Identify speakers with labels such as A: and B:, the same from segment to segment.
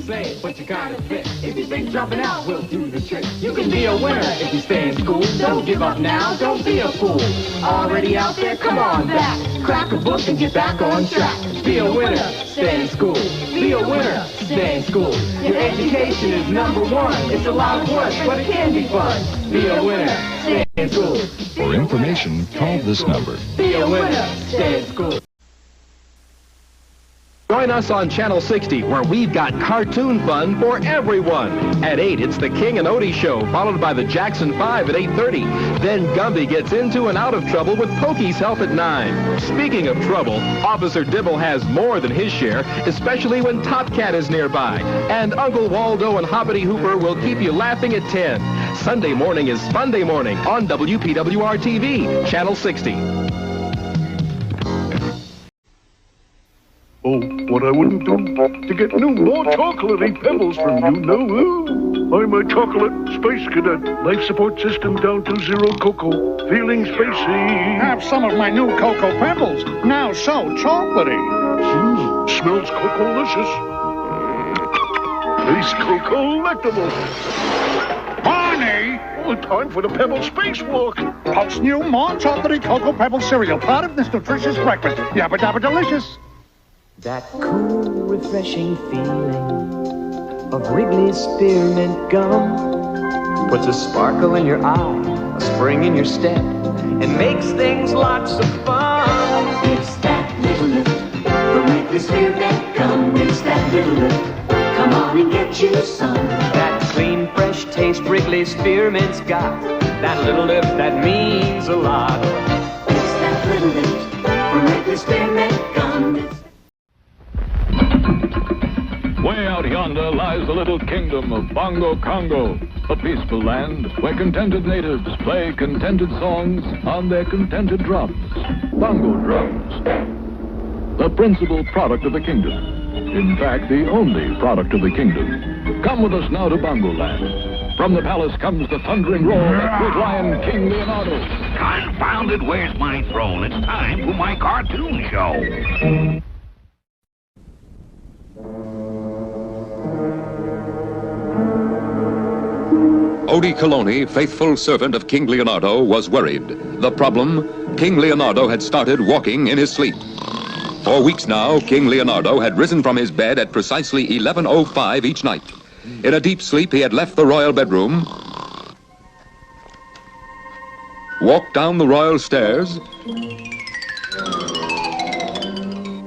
A: same, but you kind of fit. If you think dropping out will do the trick, you can be a winner if you stay in school. Don't give up now, don't be a fool. Already out there, come on back. Crack a book and get back on track. Be a winner, stay in school. Be a winner, stay in school. Your education is number one. It's a lot of work, but it can be fun. Be a winner, stay in school.
B: For information, call this number.
A: Be a winner, stay in school.
C: Join us on Channel 60, where we've got cartoon fun for everyone. At 8, it's the King and Odie Show, followed by the Jackson 5 at 8:30. Then Gumby gets into and out of trouble with Pokey's help at 9. Speaking of trouble, Officer Dibble has more than his share, especially when Top Cat is nearby. And Uncle Waldo and Hoppity Hooper will keep you laughing at 10. Sunday morning is Fun Day Morning on WPWR-TV, Channel 60.
D: Oh, what I wouldn't do to get new, more chocolatey pebbles from you, no. I'm a chocolate space cadet. Life support system down to 0 cocoa. Feeling spacey.
E: Have some of my new Cocoa Pebbles, now so chocolatey.
D: Smells cocoa-licious. Tastes cocoa-lectable.
E: Barney!
D: Oh, time for the Pebble spacewalk.
E: Pulse new, more chocolatey Cocoa Pebble cereal, part of this nutritious breakfast. Yabba dabba delicious.
F: That cool, refreshing feeling of Wrigley's Spearmint Gum puts a sparkle in your eye, a spring in your step, and makes things lots of fun.
G: It's that little lift from Wrigley's Spearmint Gum. It's that little lift. Come on and get you some.
F: That clean, fresh taste Wrigley's Spearmint's got, that little lift that means a lot.
G: It's that little lift from Wrigley's Spearmint Gum.
B: Way out yonder lies the little kingdom of Bongo Congo, a peaceful land where contented natives play contented songs on their contented drums, bongo drums. The principal product of the kingdom. In fact, the only product of the kingdom. Come with us now to Bongo Land. From the palace comes the thundering roar of great lion King Leonardo.
H: Confounded, where's my throne? It's time for my cartoon show.
I: Odie Coloni, faithful servant of King Leonardo, was worried. The problem? King Leonardo had started walking in his sleep. For weeks now, King Leonardo had risen from his bed at precisely 11:05 each night. In a deep sleep, he had left the royal bedroom, walked down the royal stairs,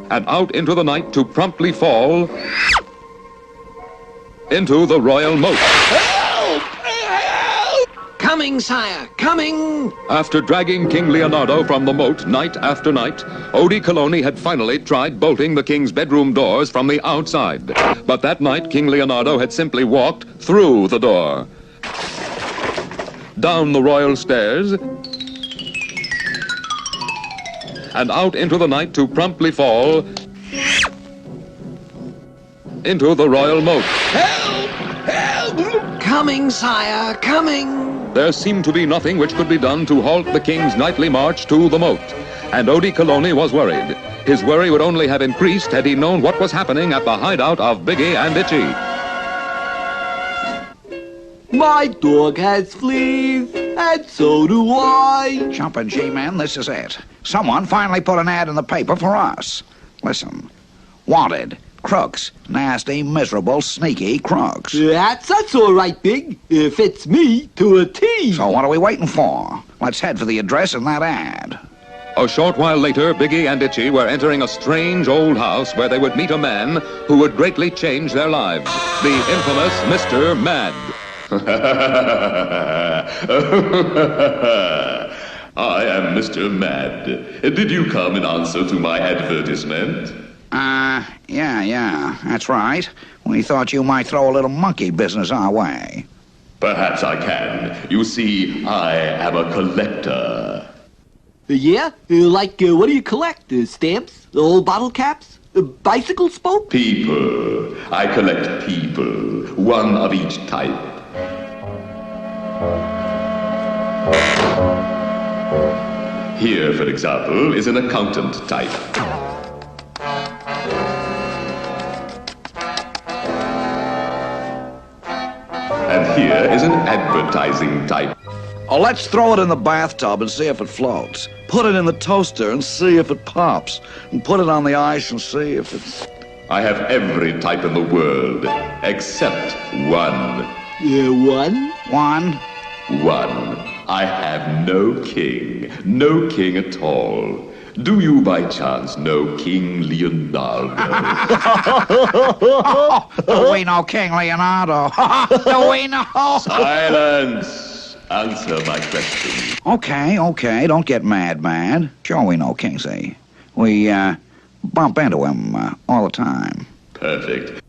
I: and out into the night to promptly fall into the royal moat.
F: Coming, sire, coming!
I: After dragging King Leonardo from the moat night after night, Odie Coloni had finally tried bolting the king's bedroom doors from the outside. But that night, King Leonardo had simply walked through the door, down the royal stairs, and out into the night to promptly fall into the royal moat.
F: Help! Help! Coming, sire, coming!
I: There seemed to be nothing which could be done to halt the king's nightly march to the moat. And Odie Coloni was worried. His worry would only have increased had he known what was happening at the hideout of Biggie and Itchy.
F: My dog has fleas, and so do I.
J: Jumpin' G-Man, this is it. Someone finally put an ad in the paper for us. Listen. Wanted. Crooks. Nasty, miserable, sneaky crooks.
F: That's all right, Big. Fits me to a T.
J: So what are we waiting for? Let's head for the address in that ad.
I: A short while later, Biggie and Itchy were entering a strange old house where they would meet a man who would greatly change their lives. The infamous Mr. Mad.
K: I am Mr. Mad. Did you come in answer to my advertisement?
J: Yeah, that's right. We thought you might throw a little monkey business our way.
K: Perhaps I can. You see, I am a collector.
F: Yeah? What do you collect? Stamps? Old bottle caps? Bicycle spokes?
K: People. I collect people. One of each type. Here, for example, is an accountant type. as an advertising type.
J: Oh, let's throw it in the bathtub and see if it floats. Put it in the toaster and see if it pops. And put it on the ice and see if it's...
K: I have every type in the world, except one.
J: One?
K: One. I have no king at all. Do you by chance know King Leonardo?
J: Do we know King Leonardo? Do we know?
K: Silence! Answer my question.
J: Okay, don't get mad. Sure we know Kingsley. We, bump into him all the time.
K: Perfect.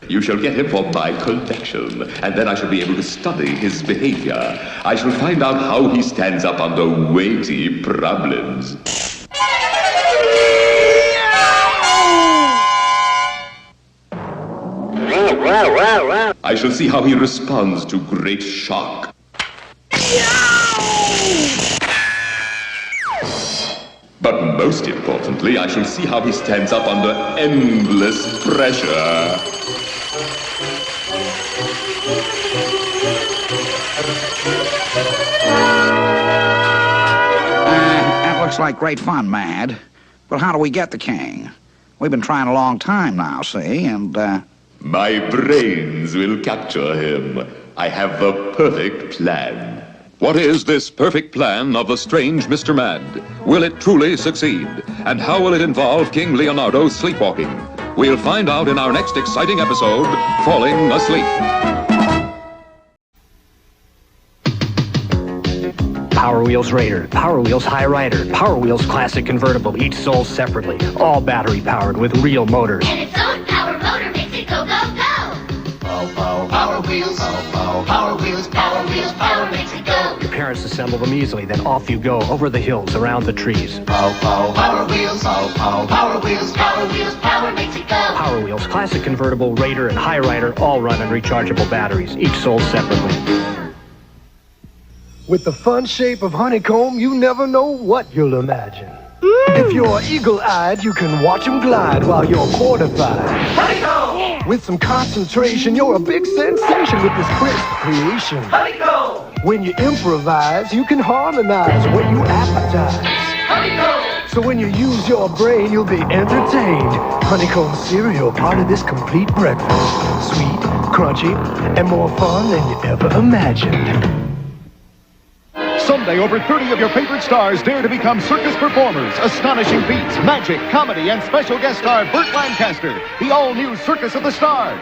K: You shall get him for my collection, and then I shall be able to study his behavior. I shall find out how he stands up under weighty problems. I shall see how he responds to great shock. But most importantly, I shall see how he stands up under endless pressure.
J: That looks like great fun, Mad. But how do we get the king? We've been trying a long time now, see, and,
K: My brains will capture him. I have the perfect plan.
I: What is this perfect plan of the strange Mr. Mad? Will it truly succeed? And how will it involve King Leonardo's sleepwalking? We'll find out in our next exciting episode, Falling Asleep.
L: Power Wheels Raider, Power Wheels High Rider, Power Wheels Classic Convertible, each sold separately, all battery powered with real motors.
M: And its own power motor makes it go, go, go! Power Wheels, Power Wheels, Power Wheels, power makes it go!
L: Your parents assemble them easily, then off you go, over the hills, around the trees.
M: Power Wheels, Power Wheels, Power Wheels, power makes it go!
L: Power Wheels Classic Convertible, Raider, and High Rider all run on rechargeable batteries, each sold separately.
N: With the fun shape of honeycomb, you never know what you'll imagine. If you're eagle-eyed, you can watch them glide while you're fortified. Honeycomb! With some concentration, you're a big sensation with this crisp creation. Honeycomb! When you improvise, you can harmonize when you appetize. Honeycomb! So when you use your brain, you'll be entertained. Honeycomb cereal, part of this complete breakfast. Sweet, crunchy, and more fun than you ever imagined.
E: Sunday, over 30 of your favorite stars dare to become circus performers. Astonishing feats, magic, comedy, and special guest star Burt Lancaster. The all-new Circus of the Stars.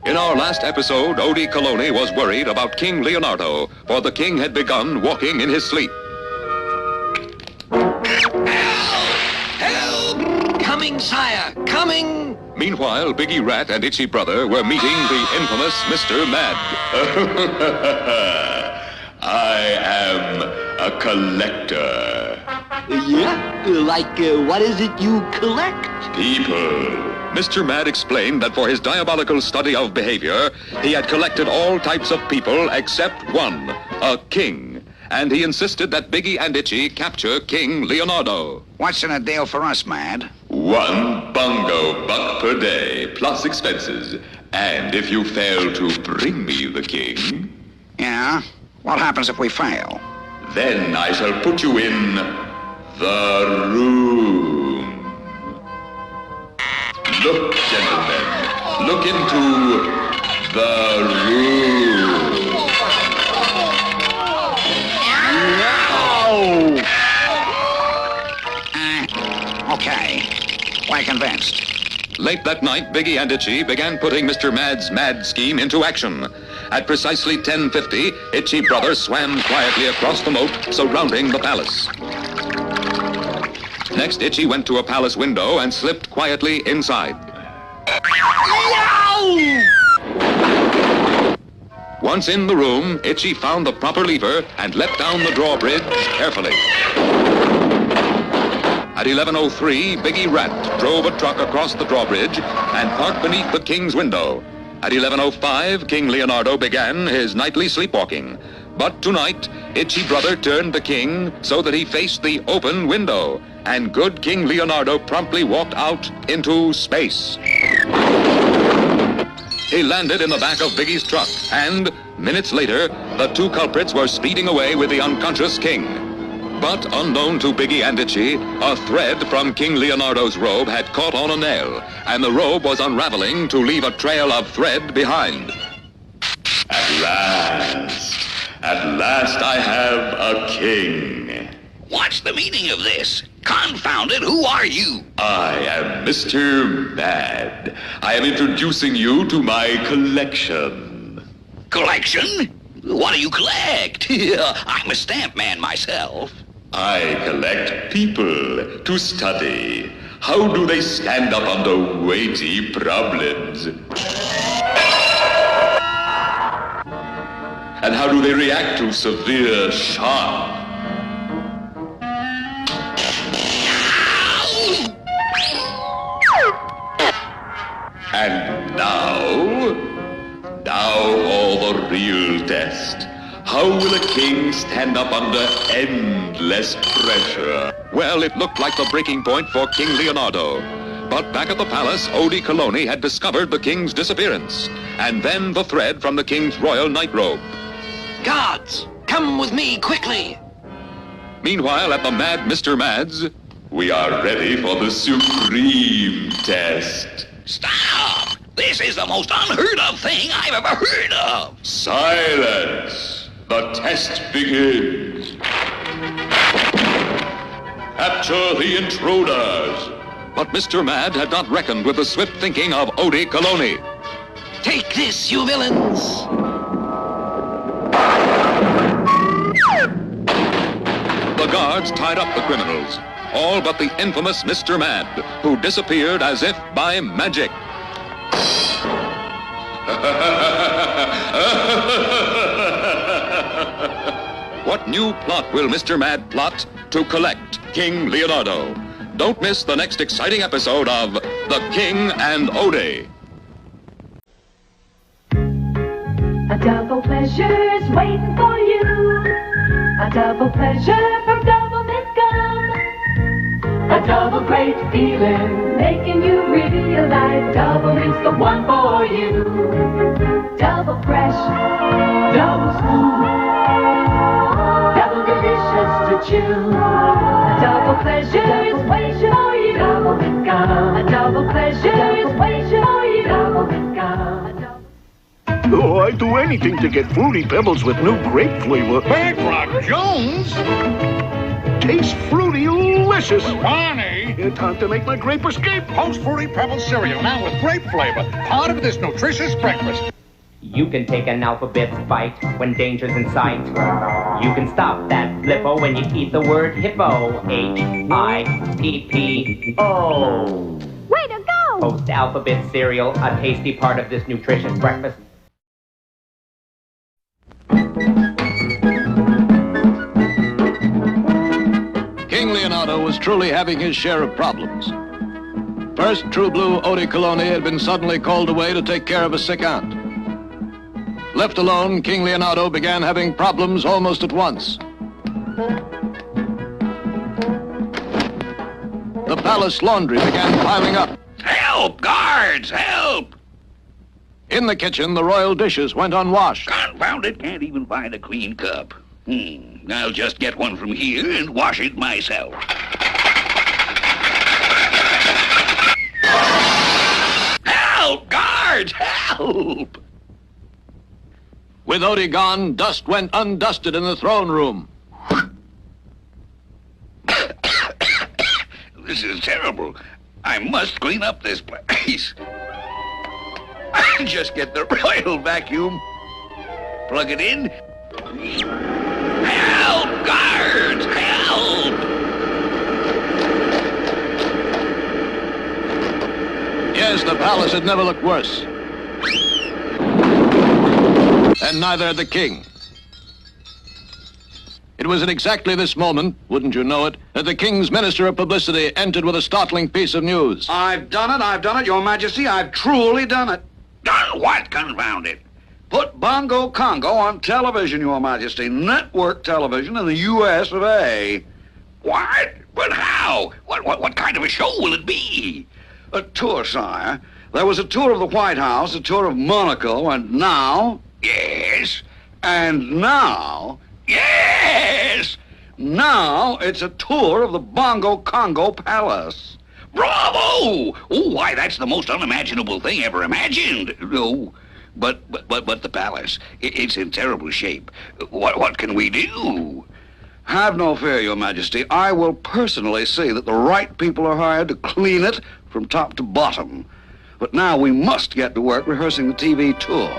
I: In our last episode, Odie Coloni was worried about King Leonardo, for the king had begun walking in his sleep.
O: Help! Coming, sire, coming!
I: Meanwhile, Biggie Rat and Itchy Brother were meeting the infamous Mr. Mad.
K: I am a collector.
O: What is it you collect?
K: People.
I: Mr. Mad explained that for his diabolical study of behavior, he had collected all types of people except one, a king. And he insisted that Biggie and Itchy capture King Leonardo.
J: What's in a deal for us, Mad?
K: 1 bongo buck per day, plus expenses. And if you fail to bring me the king...
J: Yeah? What happens if we fail?
K: Then I shall put you in the room. Look, gentlemen. Look into the room.
J: Okay. We're convinced.
I: Late that night, Biggie and Itchy began putting Mr. Mad's mad scheme into action. At precisely 10:50, Itchy Brother swam quietly across the moat surrounding the palace. Next, Itchy went to a palace window and slipped quietly inside. Once in the room, Itchy found the proper lever and let down the drawbridge carefully. At 11:03, Biggie Rat drove a truck across the drawbridge and parked beneath the king's window. At 11:05, King Leonardo began his nightly sleepwalking. But tonight, Itchy Brother turned the king so that he faced the open window, and good King Leonardo promptly walked out into space. He landed in the back of Biggie's truck, and minutes later, the two culprits were speeding away with the unconscious king. But unknown to Biggie and Itchy, a thread from King Leonardo's robe had caught on a nail, and the robe was unraveling to leave a trail of thread behind.
K: At last I have a king.
H: What's the meaning of this? Confound it, who are you?
K: I am Mr. Mad. I am introducing you to my collection.
H: Collection? What do you collect? I'm a stamp man myself.
K: I collect people to study. How do they stand up under weighty problems? And how do they react to severe shock? And now all the real test. How will a king stand up under endless pressure?
I: Well, it looked like the breaking point for King Leonardo. But back at the palace, Odie Coloni had discovered the king's disappearance, and then the thread from the king's royal nightrobe.
O: Guards, come with me quickly.
I: Meanwhile, at the Mad Mr. Mad's,
K: we are ready for the supreme test.
H: Stop! This is the most unheard of thing I've ever heard of.
K: Silence! The test begins. Capture the intruders.
I: But Mr. Mad had not reckoned with the swift thinking of Odie Coloni.
O: Take this, you villains!
I: The guards tied up the criminals, all but the infamous Mr. Mad, who disappeared as if by magic. What new plot will Mr. Mad plot to collect King Leonardo? Don't miss the next exciting episode of The King and Odie.
P: A double pleasure's waiting for you. A double pleasure from Double Mint Gum. A double great feeling, making you realize Double Mint's the one for you. Double fresh, double smooth, double delicious to chew. A double pleasure is waiting for you. Double Mint Gum. A double pleasure is waiting for you. Double Mint Gum.
D: Oh, I'd do anything to get Fruity Pebbles with new grape flavor.
Q: Bankrock Jones?
D: Tastes fruity-licious.
Q: Barney!
D: Time to make my grape escape.
Q: Post Fruity Pebbles cereal now with grape flavor. Part of this nutritious breakfast.
R: You can take an alphabet bite when danger's in sight. You can stop that flippo when you eat the word hippo. H-I-P-P-O.
M: Way to go!
R: Post alphabet cereal, a tasty part of this nutritious breakfast.
S: King Leonardo was truly having his share of problems. First, True Blue Odie Coloni had been suddenly called away to take care of a sick aunt. Left alone, King Leonardo began having problems almost at once. The palace laundry began piling up.
H: Help! Guards! Help!
S: In the kitchen, the royal dishes went unwashed.
H: Confound it, can't even find a clean cup. I'll just get one from here and wash it myself. Help! Guards! Help!
S: With Odie gone, dust went undusted in the throne room.
H: This is terrible. I must clean up this place. Just get the royal vacuum. Plug it in. Help! Guards! Help!
S: Yes, the palace had never looked worse. And neither had the king. It was at exactly this moment, wouldn't you know it, that the king's minister of publicity entered with a startling piece of news.
T: I've done it, Your Majesty. I've truly done it.
H: Done what, confound it?
T: Put Bongo Congo on television, Your Majesty. Network television in the U.S. of A.
H: What? But how? What kind of a show will it be?
T: A tour, sire. There was a tour of the White House, a tour of Monaco, and now...
H: Yes?
T: And now...
H: Yes!
T: Now it's a tour of the Bongo Congo Palace.
H: Bravo! Oh, why, that's the most unimaginable thing ever imagined. No, but the palace, it's in terrible shape. What can we do?
T: Have no fear, Your Majesty. I will personally see that the right people are hired to clean it from top to bottom. But now we must get to work rehearsing the TV tour.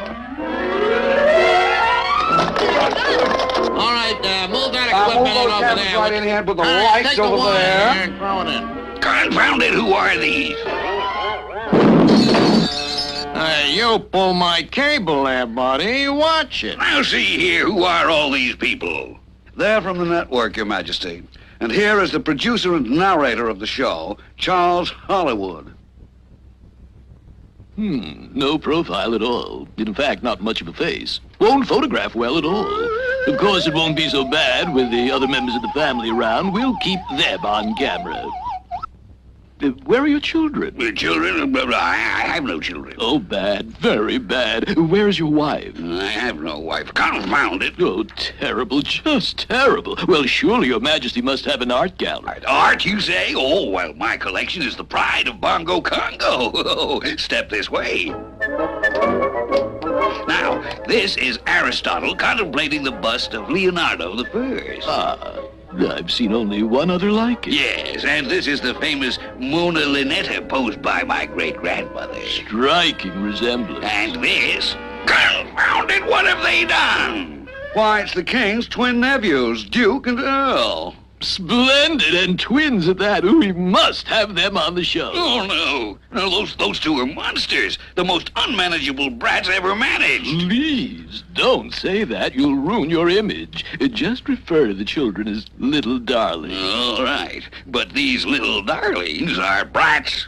U: All right, move that equipment
T: move those
U: over
T: cameras
U: there.
T: right in here, put the lights
U: take the
T: over
U: wire
T: there.
U: here and throw it in.
H: Confound it, who are these?
U: You pull my cable there, buddy. Watch it.
H: Now see here, who are all these people?
T: They're from the network, Your Majesty. And here is the producer and narrator of the show, Charles Hollywood.
V: No profile at all. In fact, not much of a face. Won't photograph well at all. Of course, it won't be so bad with the other members of the family around. We'll keep them on camera. Where are your children?
H: Children? I have no children.
V: Oh, bad. Very bad. Where is your wife?
H: I have no wife. Confound it.
V: Oh, terrible. Just terrible. Well, surely Your Majesty must have an art gallery.
H: Art, you say? Oh, well, my collection is the pride of Bongo Congo. Step this way. Now, this is Aristotle contemplating the bust of Leonardo the First.
V: I've seen only one other like it.
H: Yes, and this is the famous Mona Linetta posed by my great-grandmother.
V: Striking resemblance.
H: And this? Confound it, what have they done?
T: Why, it's the king's twin nephews, Duke and Earl.
V: Splendid, and twins at that. We must have them on the show.
H: Oh, no. No, those two are monsters. The most unmanageable brats ever managed.
V: Please, don't say that. You'll ruin your image. Just refer to the children as little darlings.
H: All right. But these little darlings are brats.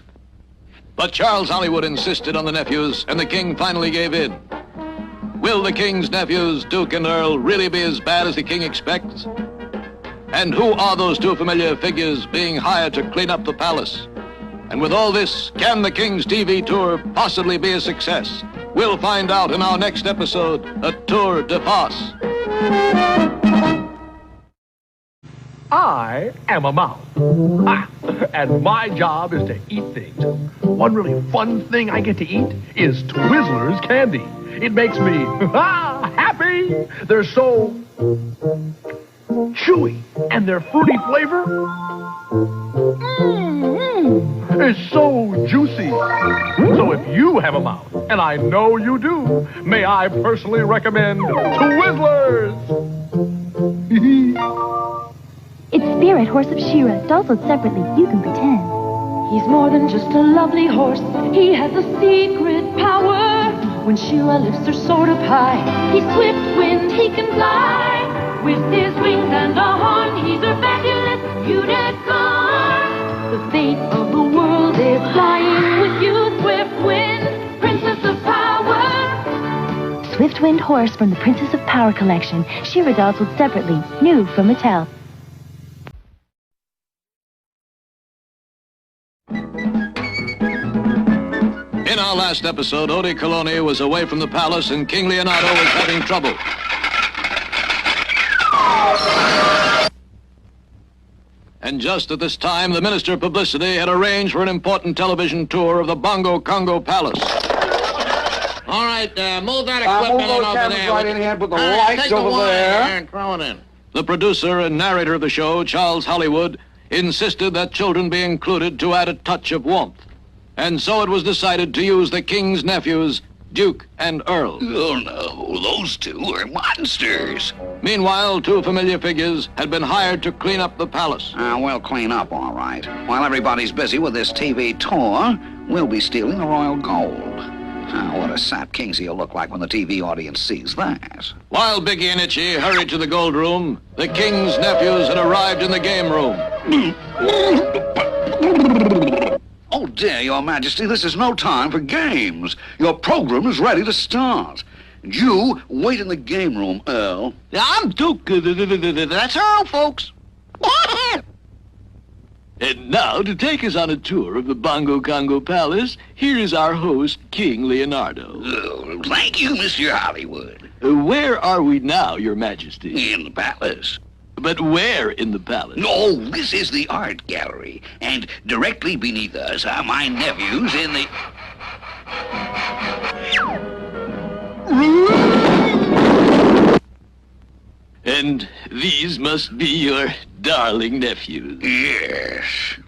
S: But Charles Hollywood insisted on the nephews, and the king finally gave in. Will the king's nephews, Duke and Earl, really be as bad as the king expects? And who are those two familiar figures being hired to clean up the palace? And with all this, can the King's TV tour possibly be a success? We'll find out in our next episode, A Tour de Farce.
W: I am a mouse. And my job is to eat things. One really fun thing I get to eat is Twizzlers candy. It makes me happy. They're so chewy, and their fruity flavor is so juicy. So if you have a mouth, and I know you do, may I personally recommend Twizzlers.
X: It's Spirit, Horse of She-Ra. Dolls sold separately. You can pretend.
P: He's more than just a lovely horse. He has a secret power. When She-Ra lifts her sword up high, he's swift wind, he can fly. With his wings and a horn, he's a fabulous unicorn. The fate of the world is flying with you, Swift Wind, Princess of Power.
X: Swift Wind Horse from the Princess of Power collection. She-Ra dolls sold separately. New from Mattel.
S: In our last episode, Odi Coloni was away from the palace and King Leonardo was having trouble. And just at this time, the Minister of Publicity had arranged for an important television tour of the Bongo Congo Palace.
U: All right, move that equipment
T: move those
U: over
T: cameras
U: there.
T: right in here, put the lights
U: take the
T: over
U: wire
T: there.
U: here and throw it in.
S: The producer and narrator of the show, Charles Hollywood, insisted that children be included to add a touch of warmth. And so it was decided to use the king's nephews, Duke and Earl.
H: Oh, no, those two are monsters.
S: Meanwhile, two familiar figures had been hired to clean up the palace.
J: We'll clean up, all right. While everybody's busy with this TV tour, we'll be stealing the royal gold. What a sap Kingsley will look like when the TV audience sees that.
S: While Biggie and Itchy hurried to the gold room, the king's nephews had arrived in the game room.
T: Oh, dear, Your Majesty, this is no time for games. Your program is ready to start. And you, wait in the game room, Earl.
U: I'm Duke. That's Earl, folks.
V: And now, to take us on a tour of the Bongo Congo Palace, here is our host, King Leonardo.
H: Oh, thank you, Mr. Hollywood.
V: Where are we now, Your Majesty?
H: In the palace.
V: But where in the palace?
H: No, this is the art gallery. And directly beneath us are my nephews in the...
V: And these must be your darling nephews.
H: Yes,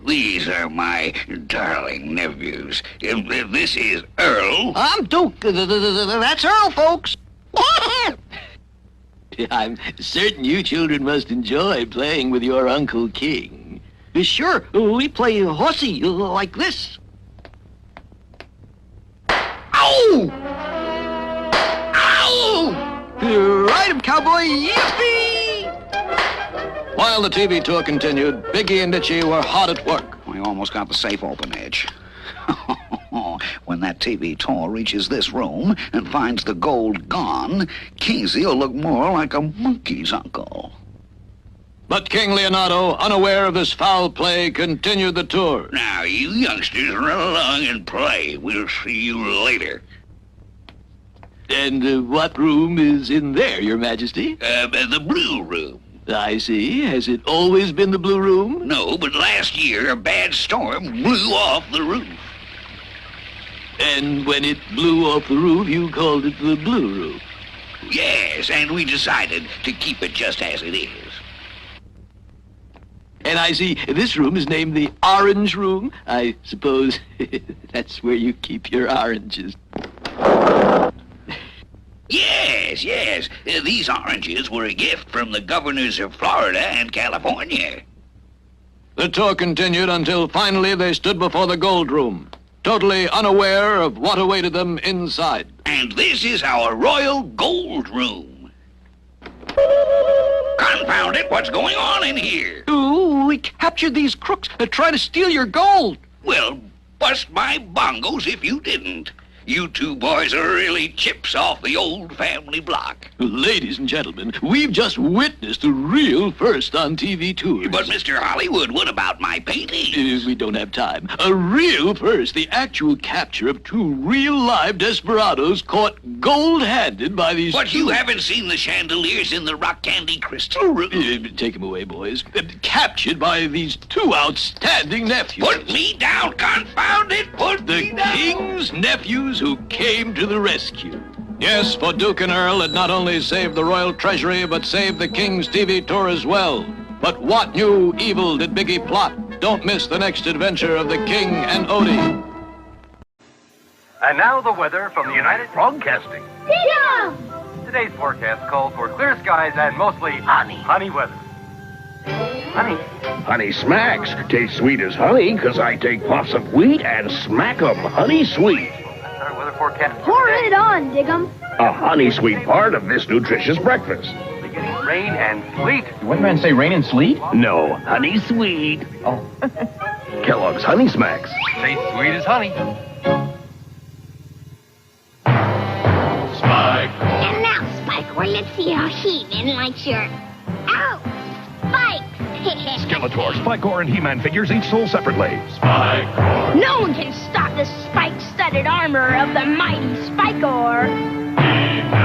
H: these are my darling nephews. This is Earl.
U: I'm Duke. That's Earl, folks.
V: I'm certain you children must enjoy playing with your Uncle King.
U: Sure, we play horsey like this. Ow! Ow! Ride him, cowboy! Yippee!
S: While the TV tour continued, Biggie and Itchy were hard at work.
J: We almost got the safe open, Edge. When that TV tour reaches this room and finds the gold gone, Kingsy will look more like a monkey's uncle.
S: But King Leonardo, unaware of this foul play, continued the tour.
H: Now, you youngsters run along and play. We'll see you later.
V: And what room is in there, Your Majesty?
H: The blue room.
V: I see. Has it always been the blue room?
H: No, but last year a bad storm blew off the roof.
V: And when it blew off the roof, you called it the blue room?
H: Yes, and we decided to keep it just as it is.
V: And I see this room is named the Orange Room. I suppose that's where you keep your oranges.
H: Yes. These oranges were a gift from the governors of Florida and California.
S: The tour continued until finally they stood before the gold room, totally unaware of what awaited them inside.
H: And this is our royal gold room. Confound it, what's going on in here?
U: Ooh, we captured these crooks that try to steal your gold.
H: Well, bust my bongos if you didn't. You two boys are really chips off the old family block.
V: Ladies and gentlemen, we've just witnessed a real first on TV tours.
H: But, Mr. Hollywood, what about my painting?
V: We don't have time. A real first, the actual capture of two real live desperados caught gold-handed by these
H: But you haven't seen the chandeliers in the rock candy crystal room.
V: Take them away, boys. Captured by these two outstanding nephews.
H: Put me down, confound it! Put me down!
V: The king's nephews who came to the rescue.
S: Yes, for Duke and Earl had not only saved the royal treasury, but saved the king's TV tour as well. But what new evil did Biggie plot? Don't miss the next adventure of the King and Odie.
A: And now the weather from the United Broadcasting.
M: Dig-em!
A: Today's forecast calls for clear skies and mostly honey weather. Honey.
D: Honey Smacks taste sweet as honey, 'cause I take puffs of wheat and smack 'em honey sweet.
A: That's our weather forecast.
M: Pour it on, Dig-em.
D: A honey sweet part of this nutritious breakfast.
A: Beginning rain and sleet.
B: The weatherman say rain and sleet?
D: No, honey sweet.
B: Oh.
D: Kellogg's Honey Smacks.
A: Tastes sweet as honey.
M: Spike. And now, Spike, let's see how He-Man likes your... Ow! Spike!
D: Skeletor, Spikor, and He-Man figures each sold separately.
A: Spike.
M: No one can stop the spike-studded armor of the mighty Spikor.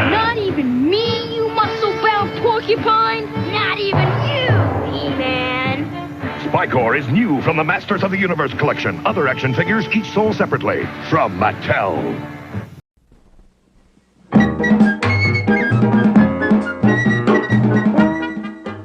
M: Not even me, you muscle-bound porcupine. Not even you, He-Man.
D: Spikor is new from the Masters of the Universe collection. Other action figures each sold separately from Mattel.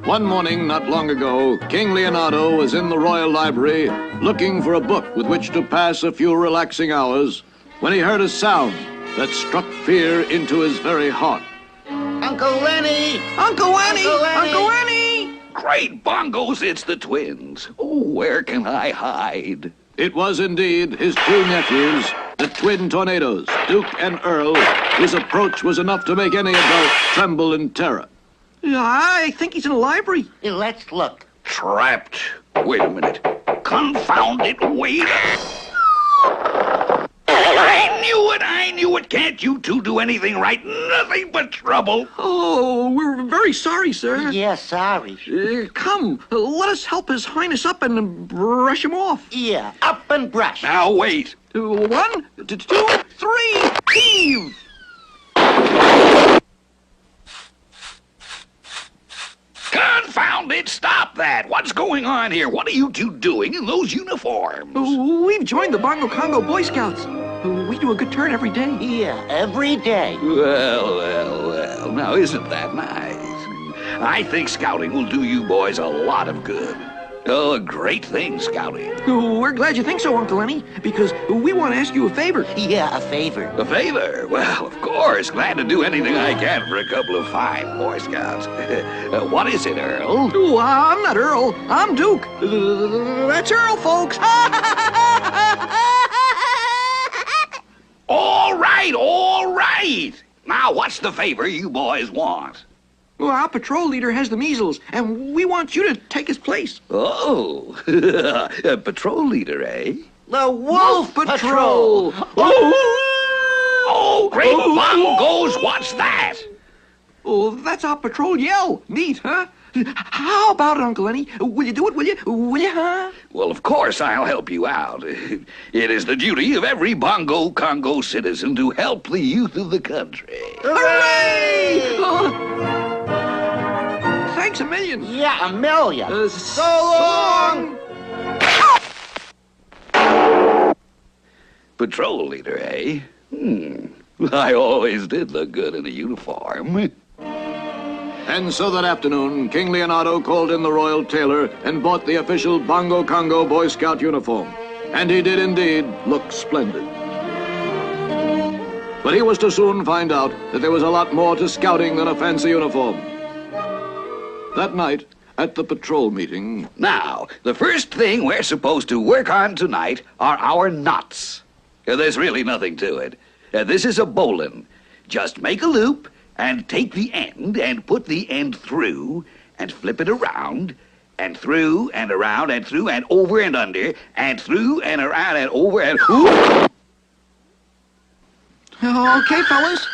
S: One morning, not long ago, King Leonardo was in the Royal Library looking for a book with which to pass a few relaxing hours when he heard a sound that struck fear into his very heart.
U: Uncle Lenny! Uncle Lenny! Uncle Lenny!
H: Great bongos, it's the twins. Oh, where can I hide?
S: It was indeed his two nephews, the twin tornadoes, Duke and Earl, whose approach was enough to make any adult tremble in terror.
U: I think he's in the library.
J: Let's look.
H: Trapped. Wait a minute. Confound it, wait. I knew it! I knew it! Can't you two do anything right? Nothing but trouble.
O: Oh, we're very sorry, sir.
B: Yeah, sorry.
O: Come, let us help His Highness up and brush him off.
B: Yeah, up and brush.
H: Now, wait.
O: 1, 2, 3, heave!
H: Confound it! Stop that! What's going on here? What are you two doing in those uniforms?
O: We've joined the Bongo Congo Boy Scouts. We do a good turn every day.
B: Yeah, every day.
H: Well. Now, isn't that nice? I think scouting will do you boys a lot of good. Oh, a great thing, scouting.
O: We're glad you think so, Uncle Lenny, because we want to ask you a favor.
B: Yeah, a favor.
H: A favor? Well, of course. Glad to do anything I can for a couple of fine Boy Scouts. What is it, Earl?
O: Oh, I'm not Earl. I'm Duke. That's Earl, folks.
H: All right. Now, what's the favor you boys want?
O: Well, our patrol leader has the measles, and we want you to take his place.
H: Oh, a patrol leader, eh?
B: The Wolf Patrol!
H: Oh, great bongos, what's that?
O: Oh, that's our patrol yell. Neat, huh? How about it, Uncle Lenny? Will you do it, will you? Will you, huh?
H: Well, of course I'll help you out. It is the duty of every Bongo Congo citizen to help the youth of the country.
O: Hooray! Thanks a million.
B: Yeah, a million.
O: So long!
H: Patrol leader, eh? I always did look good in a uniform.
S: And so that afternoon, King Leonardo called in the royal tailor and bought the official Bongo Congo Boy Scout uniform. And he did indeed look splendid. But he was to soon find out that there was a lot more to scouting than a fancy uniform. That night, at the patrol meeting...
H: Now, the first thing we're supposed to work on tonight are our knots. There's really nothing to it. This is a bowline. Just make a loop and take the end and put the end through and flip it around and through and around and through and over and under and through and around and over and...
O: Okay, fellas.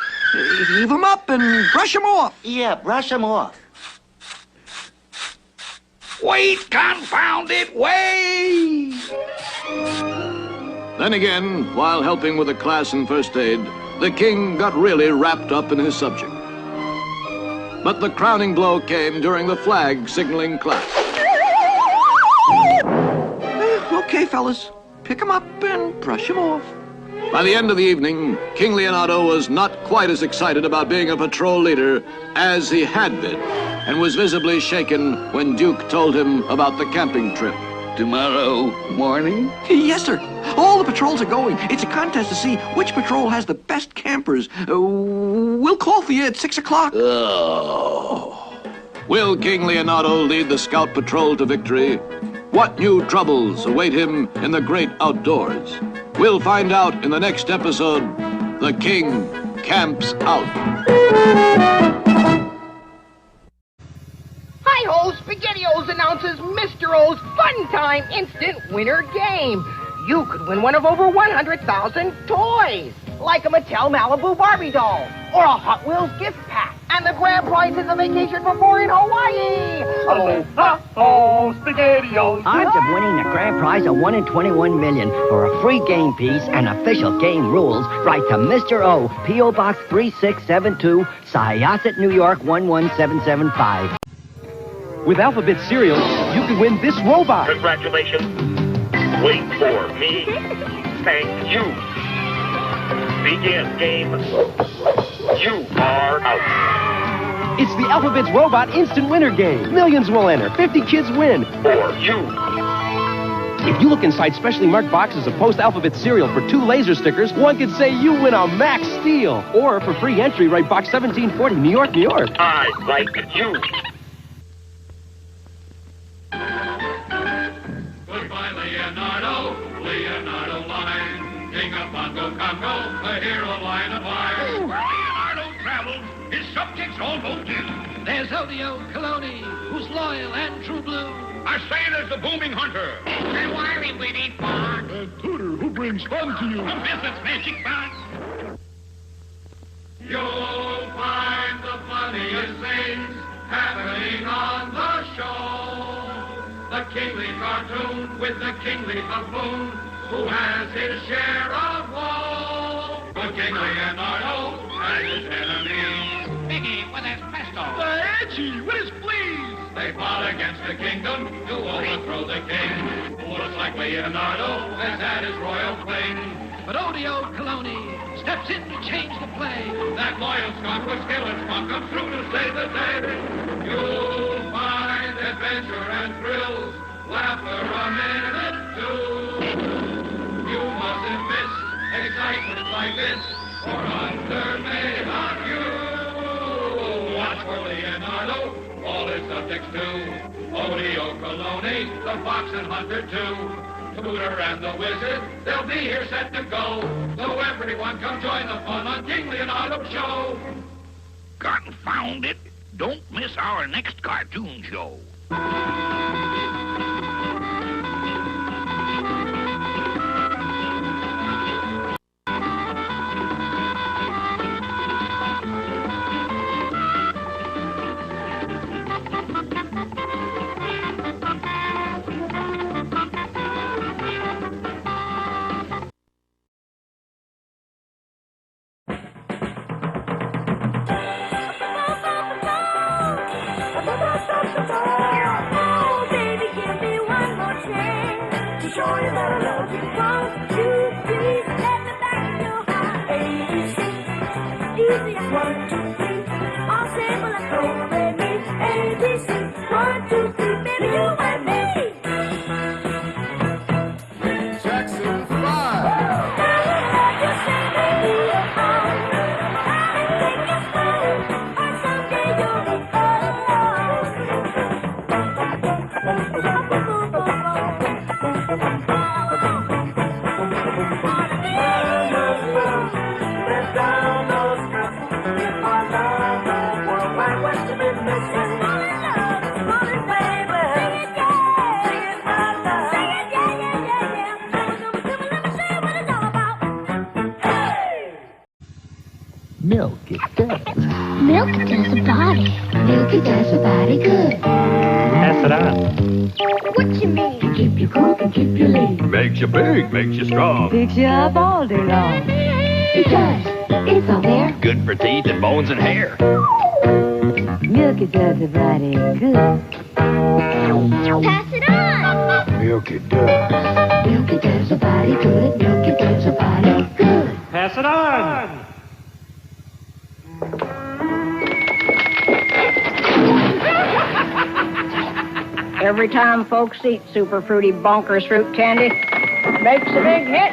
O: Heave them up and brush them off.
B: Yeah, brush them off.
H: Wait, confound it, wait!
S: Then again, while helping with a class in first aid, the king got really wrapped up in his subject. But the crowning blow came during the flag signaling class.
O: Okay, fellas. Pick them up and brush them off.
S: By the end of the evening, King Leonardo was not quite as excited about being a patrol leader as he had been, and was visibly shaken when Duke told him about the camping trip.
H: Tomorrow morning?
O: Yes, sir. All the patrols are going. It's a contest to see which patrol has the best campers. We'll call for you at 6 o'clock.
H: Oh.
S: Will King Leonardo lead the scout patrol to victory? What new troubles await him in the great outdoors? We'll find out in the next episode, The King Camps Out.
C: Hi-ho, SpaghettiOs announces Mr. O's Fun Time Instant Winner Game. You could win one of over 100,000 toys, like a Mattel Malibu Barbie doll, or a Hot Wheels gift pack. And the grand prize is a vacation for 4 in Hawaii.
W: Oh, SpaghettiOs.
F: Odds of winning the grand prize of 1 in 21 million for a free game piece and official game rules, write to Mr. O, P.O. Box 3672, Syosset, New York 11775.
L: With Alphabet cereal, you can win this robot.
W: Congratulations. Wait for me. Thank you. Begin game. You are out.
L: It's the Alphabet's Robot Instant Winner Game. Millions will enter. 50 kids win.
W: For you.
L: If you look inside specially marked boxes of post-Alphabet cereal for 2 laser stickers, one could say you win a Max Steel. Or for free entry, write Box 1740, New York, New York.
W: I like you.
G: Goodbye, Leonardo. Leonardo line. King of Bongo Congo, the hero line of wire. Where Leonardo travels, his subjects all vote too.
Y: There's Odio Coloni, who's loyal and true blue.
G: A sailor's the booming hunter. A wily witty fox.
D: A tutor who brings fun to you.
G: A business magic box. You'll find the funniest things happening on the show. The kingly cartoon with the kingly buffoon who has his share of woe. The King Leonardo and his enemies. Biggie with his pistol.
D: The Edgy with his fleas.
G: They fought against the kingdom to overthrow the king. Who looks like Leonardo has had his royal fling.
E: But Odio Coloni steps in to change the play.
G: That loyal skunk with skill and spunk comes through to save the day. You'll find adventure and thrills, laughter a minute too. You mustn't miss excitement like this, or under may on you. Watch for Leonardo, all his subjects do. Odio Coloni, the fox and hunter too. Tutor and the wizard, they'll be here set to go. So everyone come join the fun on King Leonardo Show.
U: Confound it. Don't miss our next cartoon show.
P: Oh, baby, give me one more chance to show you that I love you. 1, 2, 3, let me back in your heart. ABC, easy as 1, 2, 3. All simple as do, re, mi. ABC, 1, 2, 3, baby, you and me.
I: Jackson 5.
P: You say baby, I think it's fun, or someday you'll be
F: Milk, it does.
M: Milk does a body.
X: Milk, it does a body good.
A: Pass it on.
M: What you mean?
X: To keep you cool, to keep you lean.
D: Makes you big, makes you strong.
X: Picks you up all day long. It does. It's all there.
V: Good for teeth and bones and hair.
X: Milk, it does a body good.
M: Pass it on.
D: Milk it does.
X: Milk, it does a body good. Milk, it does a body good.
A: Pass it on.
C: Every time folks eat Super Fruity Bonkers fruit candy, makes a big hit.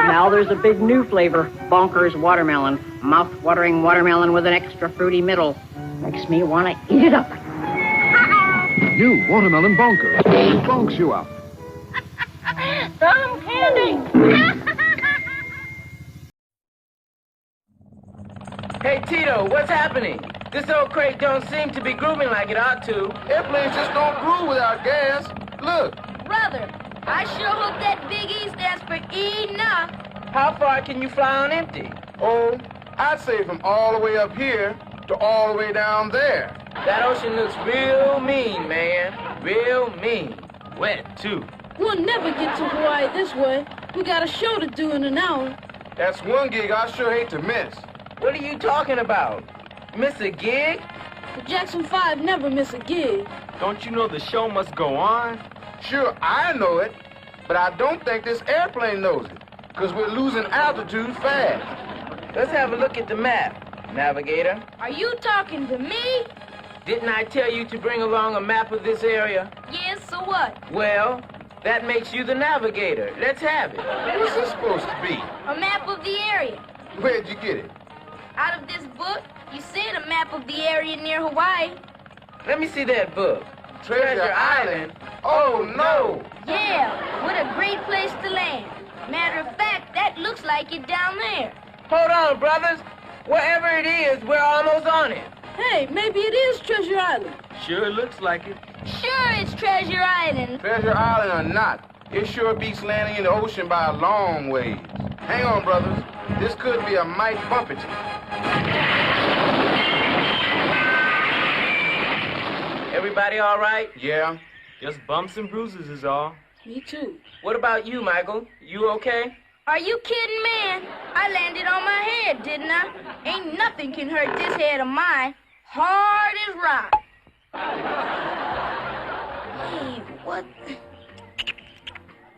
C: Now there's a big new flavor, Bonkers Watermelon. Mouth-watering watermelon with an extra fruity middle. Makes me want to eat it up.
I: New watermelon bonker. It bonks you up.
C: Some candy.
K: Hey, Tito, what's happening? This old crate don't seem to be grooving like it ought to.
I: Airplanes just don't groove without gas. Look.
M: Brother, I sure hope that Big E stands for enough.
K: How far can you fly on empty?
I: Oh, I'd say from all the way up here to all the way down there.
K: That ocean looks real mean, man. Real mean. Wet, too.
N: We'll never get to Hawaii this way. We got a show to do in an hour.
I: That's one gig I sure hate to miss.
K: What are you talking about? Miss a gig?
N: The Jackson 5 never miss a gig.
K: Don't you know the show must go on?
I: Sure, I know it, but I don't think this airplane knows it, because we're losing altitude fast.
K: Let's have a look at the map, navigator.
M: Are you talking to me?
K: Didn't I tell you to bring along a map of this area?
M: Yes, so what?
K: Well, that makes you the navigator. Let's have it.
I: What's this supposed to be?
M: A map of the area.
I: Where'd you get it?
M: Out of this book, you said a map of the area near Hawaii.
K: Let me see that book.
I: Treasure Island? Oh, no!
M: Yeah, what a great place to land. Matter of fact, that looks like it down there.
K: Hold on, brothers. Wherever it is, we're almost on it.
N: Hey, maybe it is Treasure Island.
K: Sure looks like it.
M: Sure, it's Treasure Island.
I: Treasure Island or not, it sure beats landing in the ocean by a long ways. Hang on, brothers. This could be a mighty bumpy thing.
K: Everybody all right?
I: Yeah.
K: Just bumps and bruises is all.
N: Me too.
K: What about you, Michael? You okay?
M: Are you kidding, man? I landed on my head, didn't I? Ain't nothing can hurt this head of mine. Hard as rock. Hey, what?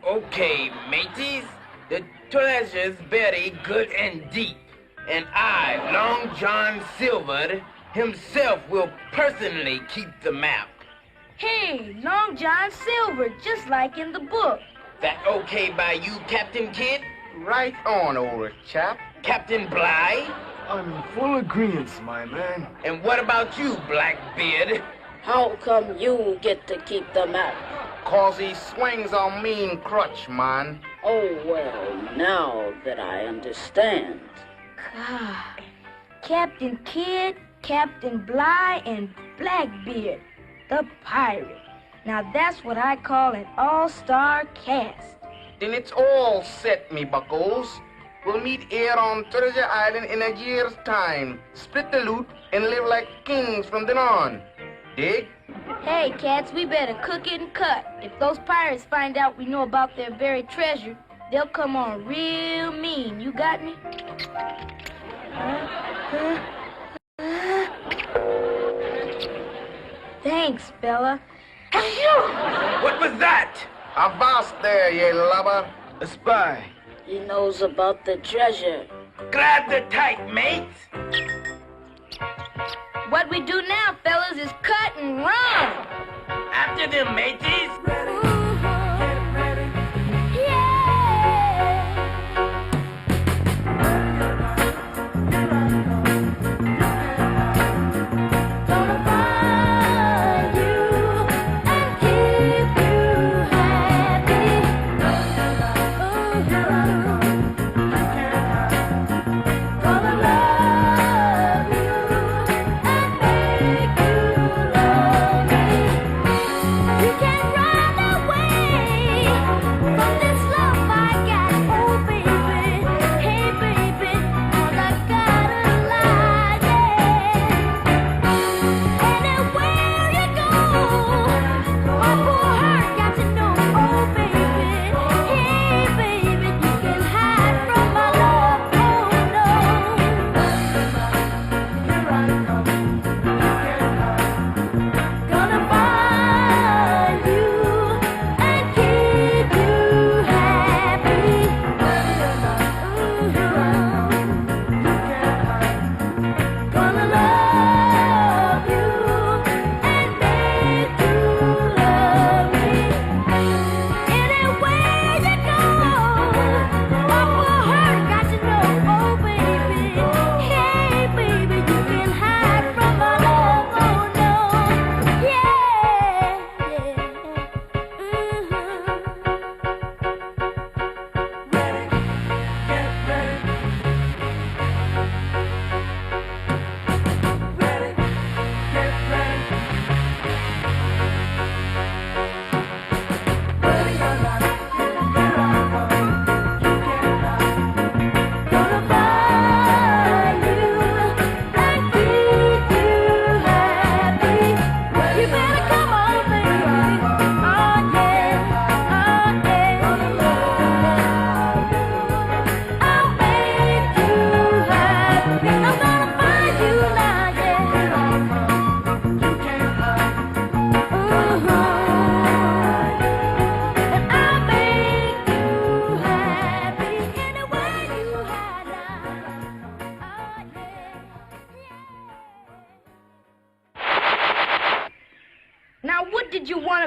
K: Okay, mateys. The treasure's very good and deep. And I, Long John Silver, himself will personally keep the map.
M: Hey, Long John Silver, just like in the book.
K: That okay by you, Captain Kidd?
I: Right on, old chap.
K: Captain Bligh?
I: I'm in full agreement, my man.
K: And what about you, Blackbeard?
N: How come you get to keep the map?
I: 'Cause he swings a mean crutch, man.
N: Oh, well, now that I understand.
M: God. Captain Kidd, Captain Bligh, and Blackbeard, the pirate. Now that's what I call an all-star cast.
I: Then it's all set, me buckles. We'll meet here on Treasure Island in a year's time, split the loot, and live like kings from then on. Dig?
M: Hey, cats, we better cook it and cut. If those pirates find out we know about their buried treasure, they'll come on real mean. You got me? Thanks, Bella.
K: What was that?
I: Avast there, ye lubber.
K: A spy.
N: He knows about the treasure.
K: Grab the tight, mates.
M: What we do now, fellas, is cut and run.
K: After them, mateys.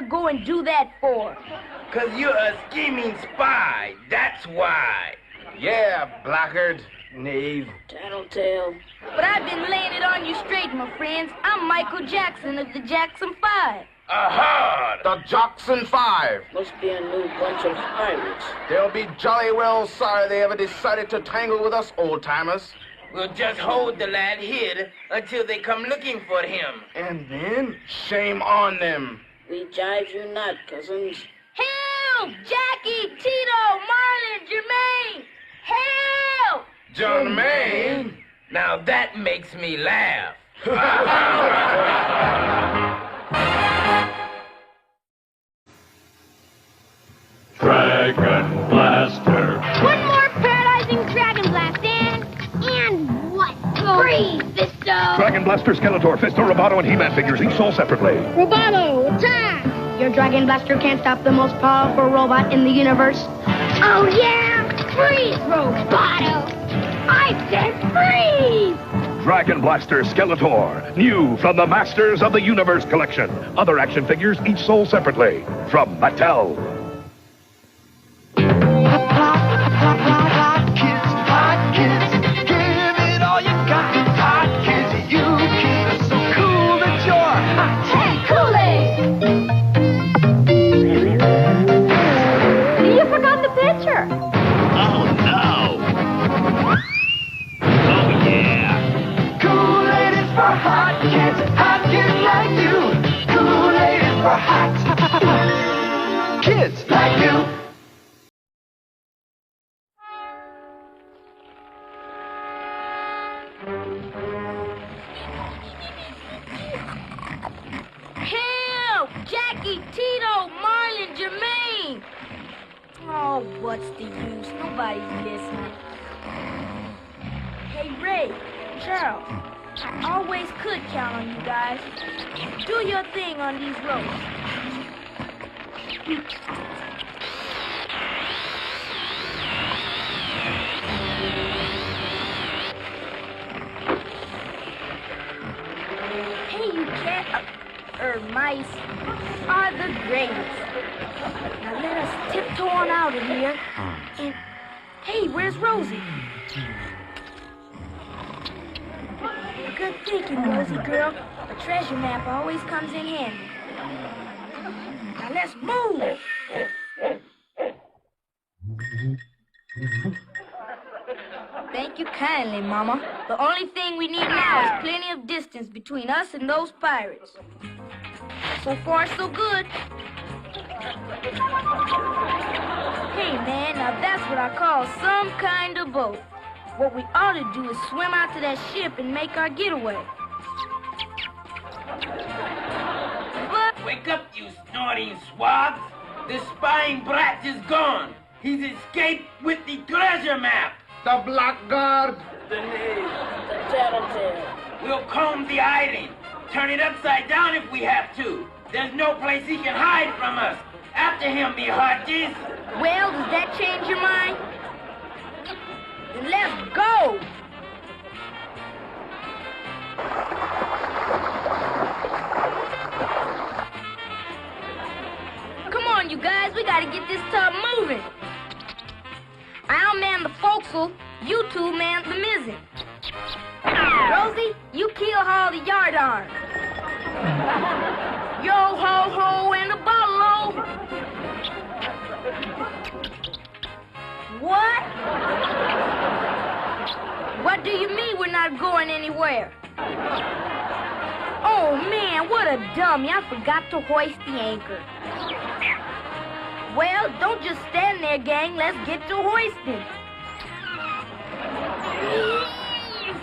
M: Go and do that for?
K: 'Cause you're a scheming spy, that's why.
I: Yeah, blackguard, knave.
N: Tattletale.
M: But I've been laying it on you straight, my friends. I'm Michael Jackson of the Jackson 5.
I: Aha! The Jackson 5.
N: Must be a new bunch of pirates.
I: They'll be jolly well sorry they ever decided to tangle with us old-timers.
K: We'll just hold the lad hid until they come looking for him.
I: And then, shame on them.
N: We jive you not, cousins.
M: Help! Jackie, Tito, Marlon, Jermaine! Help!
I: Jermaine?
K: Now that makes me laugh.
G: Dragon Blaster.
M: One more paralyzing Dragon Blast, and what? Freeze, Fisto!
W: Dragon Blaster, Skeletor, Fisto, Roboto, and He-Man figures, each sold separately.
M: Roboto, attack! Your Dragon Blaster can't stop the most powerful robot in the universe. Oh, yeah? Freeze, Roboto! I said freeze!
W: Dragon Blaster, Skeletor, new from the Masters of the Universe collection. Other action figures, each sold separately. From Mattel.
G: Kids like you.
M: Help! Jackie, Tito, Marlon, Jermaine!
J: Oh, what's the use? Nobody's listening. Hey, Ray, Charles, I always could count on you guys. Do your thing on these ropes. Hey, you cat, mice are the greatest. Now let us tiptoe on out of here. And, hey, where's Rosie? Good thinking, Rosie girl. A treasure map always comes in handy. Now let's move! Thank you kindly, Mama. The only thing we need now is plenty of distance between us and those pirates. So far, so good. Hey, man, now that's what I call some kind of boat. What we ought to do is swim out to that ship and make our getaway.
K: Wake up, you snorting swabs! The spying brat is gone! He's escaped with the treasure map!
I: The blackguard!
K: The knave! The tattletale! We'll comb the island! Turn it upside down if we have to! There's no place he can hide from us! After him, me hearties!
J: Well, does that change your mind? Then let's go! Come on, you guys, we gotta get this tub moving. I'll man the forecastle, you two man the mizzen. Rosie, you keel haul the yardarm. Yo ho ho and a bottle. What? What do you mean we're not going anywhere? Oh man, what a dummy, I forgot to hoist the anchor. Well, don't just stand there, gang. Let's get to hoisting.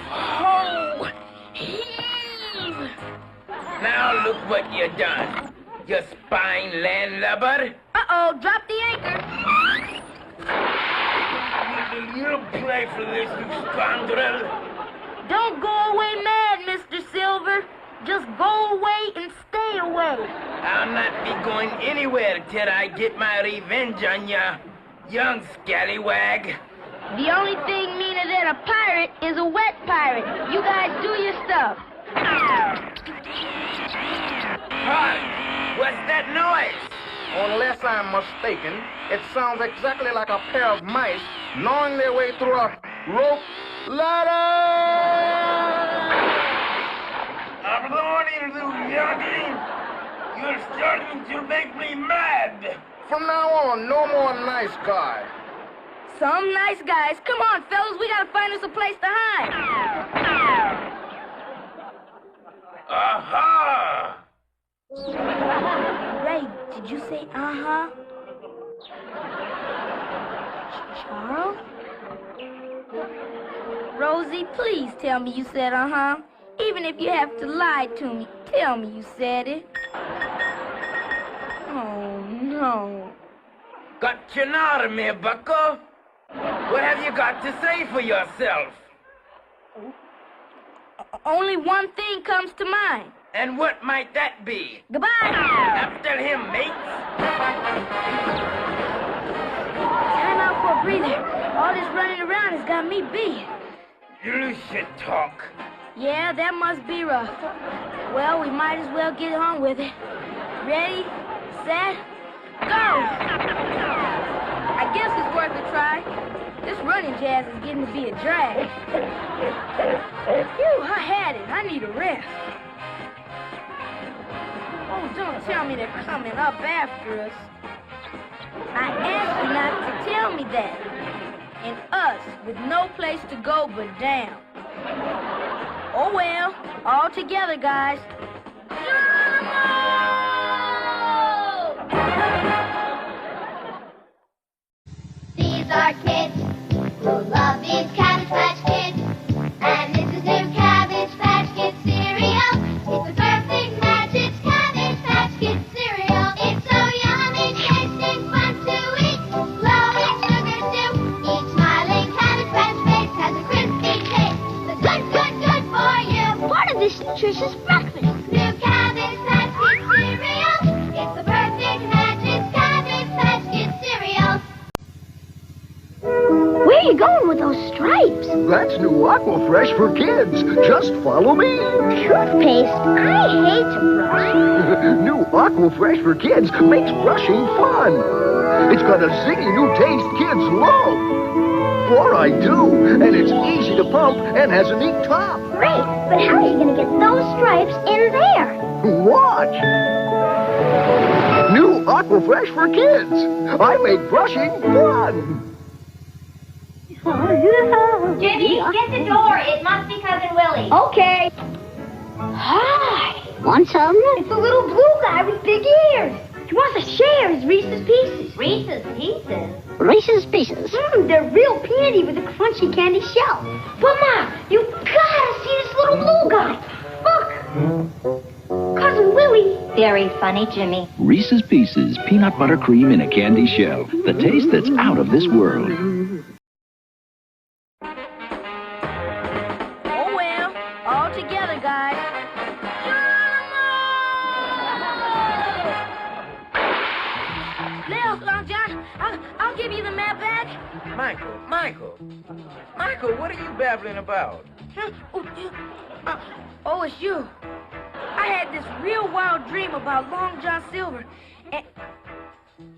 K: Ho! Heave! Now look what you done. You spine landlubber.
J: Uh-oh, drop the anchor.
K: You play for this, you scoundrel.
J: Don't go away mad, Mr. Silver. Just go away and stay away.
K: I'll not be going anywhere till I get my revenge on ya, young scallywag.
J: The only thing meaner than a pirate is a wet pirate. You guys do your stuff.
K: Hark! What's that noise?
I: Unless I'm mistaken, it sounds exactly like a pair of mice gnawing their way through a rope ladder!
K: I'm warning you, youngling. You're starting to make me mad.
I: From now on, no more nice guy.
J: Some nice guys. Come on, fellas, we gotta find us a place to hide.
K: Aha!
J: Ray, did you say uh-huh? Charles? Rosie, please tell me you said uh-huh. Even if you have to lie to me, tell me you said it. Oh, no.
K: Got you out of me, bucko. What have you got to say for yourself?
J: Only one thing comes to mind.
K: And what might that be?
J: Goodbye.
K: After him, mates.
J: Time out for a breather. All this running around has got me beat.
K: You should talk.
J: Yeah, that must be rough. Well, we might as well get on with it. Ready, set, go! I guess it's worth a try. This running jazz is getting to be a drag. Phew, I had it. I need a rest. Oh, don't tell me they're coming up after us. I asked you not to tell me that. And us, with no place to go but down. Oh well, all together, guys.
B: These are kids who love these Cabbage Patch Kids. And this is new Cabbage Patch Kids cereal. It's a perfect match, it's Cabbage Patch Kids cereal. It's so yummy, tasting, fun to eat. Low in sugar too. Each smiling Cabbage Patch face has a crispy taste. That's good, good, good for you.
M: Part of this nutritious breakfast.
B: New Cabbage Patch Kids cereal. It's the perfect match, it's Cabbage Patch Kids cereal.
M: Where are you going with those stripes?
D: That's new Aquafresh for kids. Just follow me.
M: Toothpaste? I hate to brush.
D: New Aquafresh for kids makes brushing fun. It's got a zingy new taste kids love. Fluoride too, and it's easy to pump and has a neat top.
M: Great, but how are you going to get those stripes in there?
D: Watch. New Aquafresh for kids. I make brushing fun.
B: Jimmy, get the door. It must be Cousin Willie.
M: Okay. Hi. Want some? It's a little blue guy with big ears. He wants to share his Reese's Pieces.
B: Reese's Pieces?
M: Reese's Pieces? They're real candy with a crunchy candy shell. But, Mom, you gotta see this little blue guy. Look. Cousin Willie.
B: Very funny, Jimmy.
Q: Reese's Pieces, peanut butter cream in a candy shell. The taste that's out of this world.
J: Oh well, all together, guys. Lil, Long John, I'll give you the map back.
K: Michael, what are you babbling about?
J: Oh, it's you. I had this real wild dream about Long John Silver. And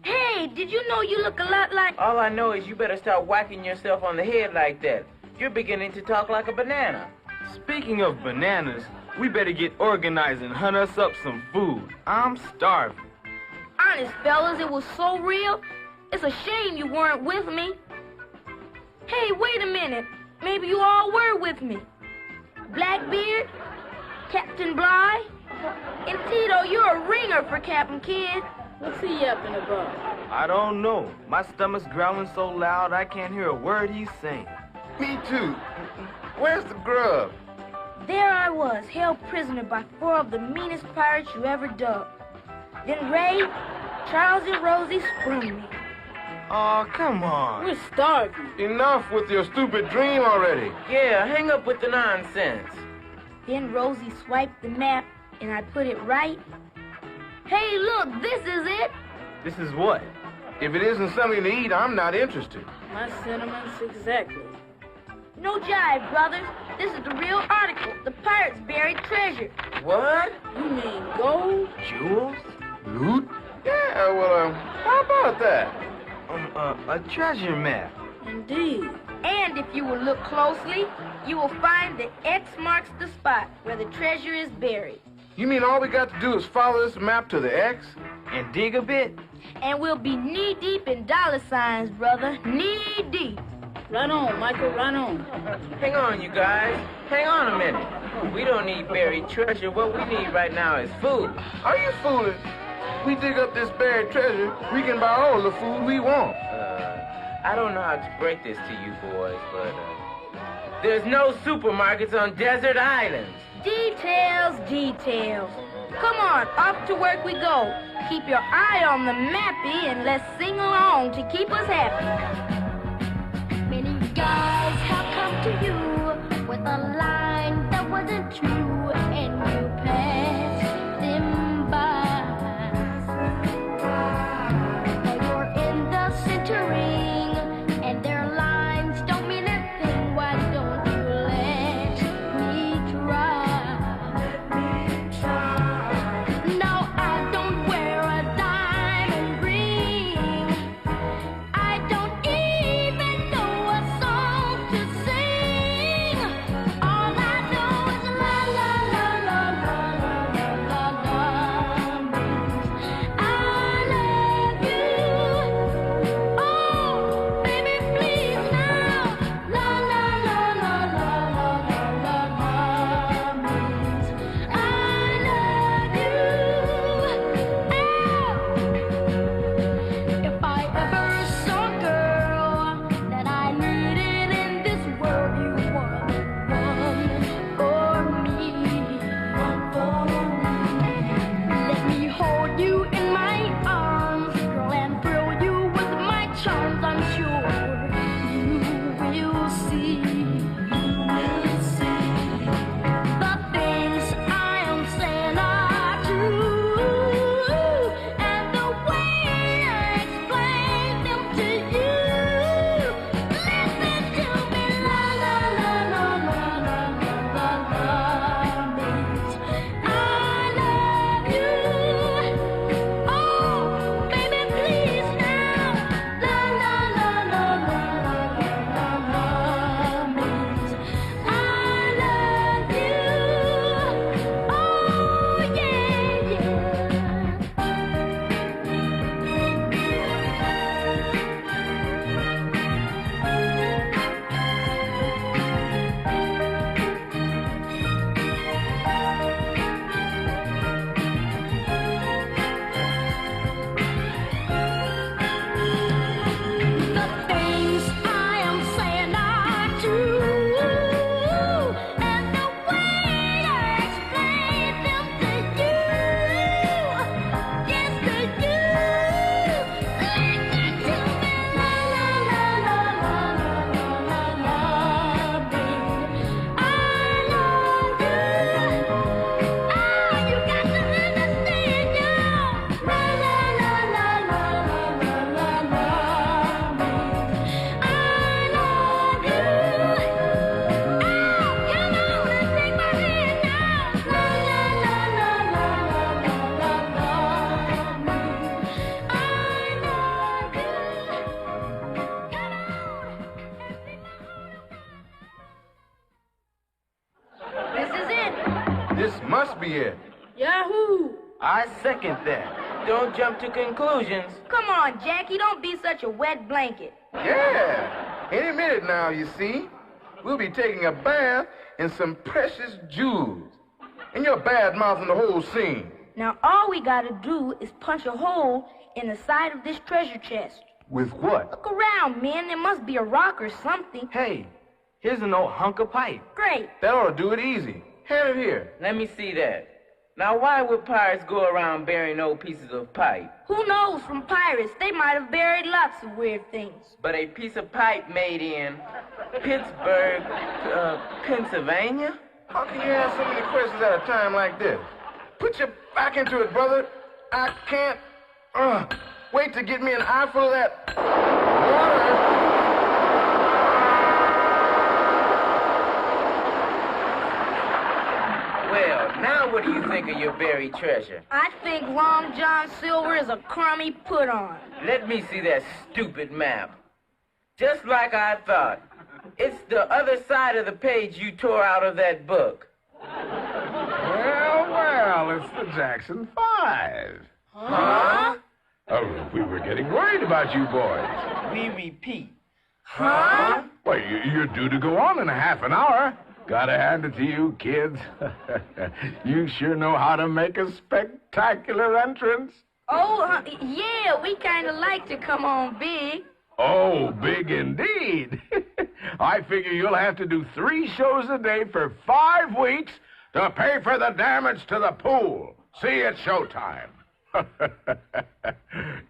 J: hey, did you know you look a lot like...
K: All I know is you better stop whacking yourself on the head like that. You're beginning to talk like a banana.
R: Speaking of bananas, we better get organized and hunt us up some food. I'm starving.
J: Honest, fellas, it was so real. It's a shame you weren't with me. Hey, wait a minute. Maybe you all were with me. Blackbeard, Captain Bligh, and Tito, you're a ringer for Captain Kidd.
N: What's he yapping about?
R: I don't know. My stomach's growling so loud I can't hear a word he's saying.
I: Me too. Where's the grub?
J: There I was, held prisoner by 4 of the meanest pirates you ever dug. Then Ray, Charles, and Rosie sprung me.
I: Oh, come on.
N: We're starving.
I: Enough with your stupid dream already.
K: Yeah, hang up with the nonsense.
J: Then Rosie swiped the map, and I put it right. Hey, look, this is it.
R: This is what?
I: If it isn't something to eat, I'm not interested.
N: My sentiments exactly.
J: No jive, brothers. This is the real article. The pirates buried treasure.
K: What?
N: You mean gold?
R: Jewels?
I: Loot? Yeah, well, how about that?
R: A treasure map.
N: Indeed.
J: And if you will look closely, you will find the X marks the spot where the treasure is buried.
I: You mean all we got to do is follow this map to the X?
R: And dig a bit?
J: And we'll be knee-deep in dollar signs, brother. Knee-deep.
N: Run on, Michael, run on.
K: Hang on, you guys. Hang on a minute. We don't need buried treasure. What we need right now is food.
I: Are you fooling? We dig up this buried treasure, we can buy all the food we want.
K: I don't know how to break this to you boys, but there's no supermarkets on desert islands.
J: Details, details. Come on, off to work we go. Keep your eye on the mappy and let's sing along to keep us happy.
B: Many guys have come to you with a line that wasn't true, and you passed them by. Now you're in the center ring, and their lines don't mean a thing. Why don't you let me try? No, I don't wear a diamond ring. I don't even know a song to sing. All I know is la la la la la la la la means I love you. Oh, baby, please now. La la la la la la la la means I love you. If I ever saw a girl that I needed in this world, you were the one for me. Let me hold you in my arms, girl, and thrill you with my charms. I'm sure you will see. The things I am saying are true, and the way I explain them to you. Listen to me, la la la la la la la la means I love you. Oh, baby, please now. La la la la la la la means I love you. Oh, yeah, yeah. The things I am saying are true, and the way I explain them to you, yes to you. Listen to me, la la la la la la la la, baby. I love you. Oh, you got to understand, y'all. La la la la la la la la la, means I love you. Oh, come on and take my hand now. La la la la la la la la, means I love you.
J: This is it.
I: This must be it.
N: Yahoo!
K: I second that. Don't jump to conclusions.
J: Come on, Jackie, don't be such a wet blanket.
I: Yeah. Any minute now, you see. We'll be taking a bath in some precious jewels. And you're bad-mouthing the whole scene.
J: Now all we gotta do is punch a hole in the side of this treasure chest.
I: With what?
J: Look around, man. There must be a rock or something.
R: Hey, here's an old hunk of pipe.
J: Great.
I: That ought to do it easy. Hand it here.
K: Let me see that. Now, why would pirates go around burying old pieces of pipe?
J: Who knows from pirates? They might have buried lots of weird things.
K: But a piece of pipe made in Pittsburgh, Pennsylvania?
I: How can you ask so many questions at a time like this? Put your back into it, brother. I can't. Wait to get me an eyeful of that water.
K: Well, now what do you think of your buried treasure?
J: I think Long John Silver is a crummy put-on.
K: Let me see that stupid map. Just like I thought. It's the other side of the page you tore out of that book.
W: Well, it's the Jackson 5.
K: Huh?
H: Oh, we were getting worried about you boys.
K: We repeat. Huh?
H: Well, you're due to go on in a half an hour. Gotta hand it to you, kids. You sure know how to make a spectacular entrance.
J: Oh, yeah, we kind of like to come on big.
H: Oh, big indeed. I figure you'll have to do 3 shows a day for 5 weeks to pay for the damage to the pool. See you at showtime.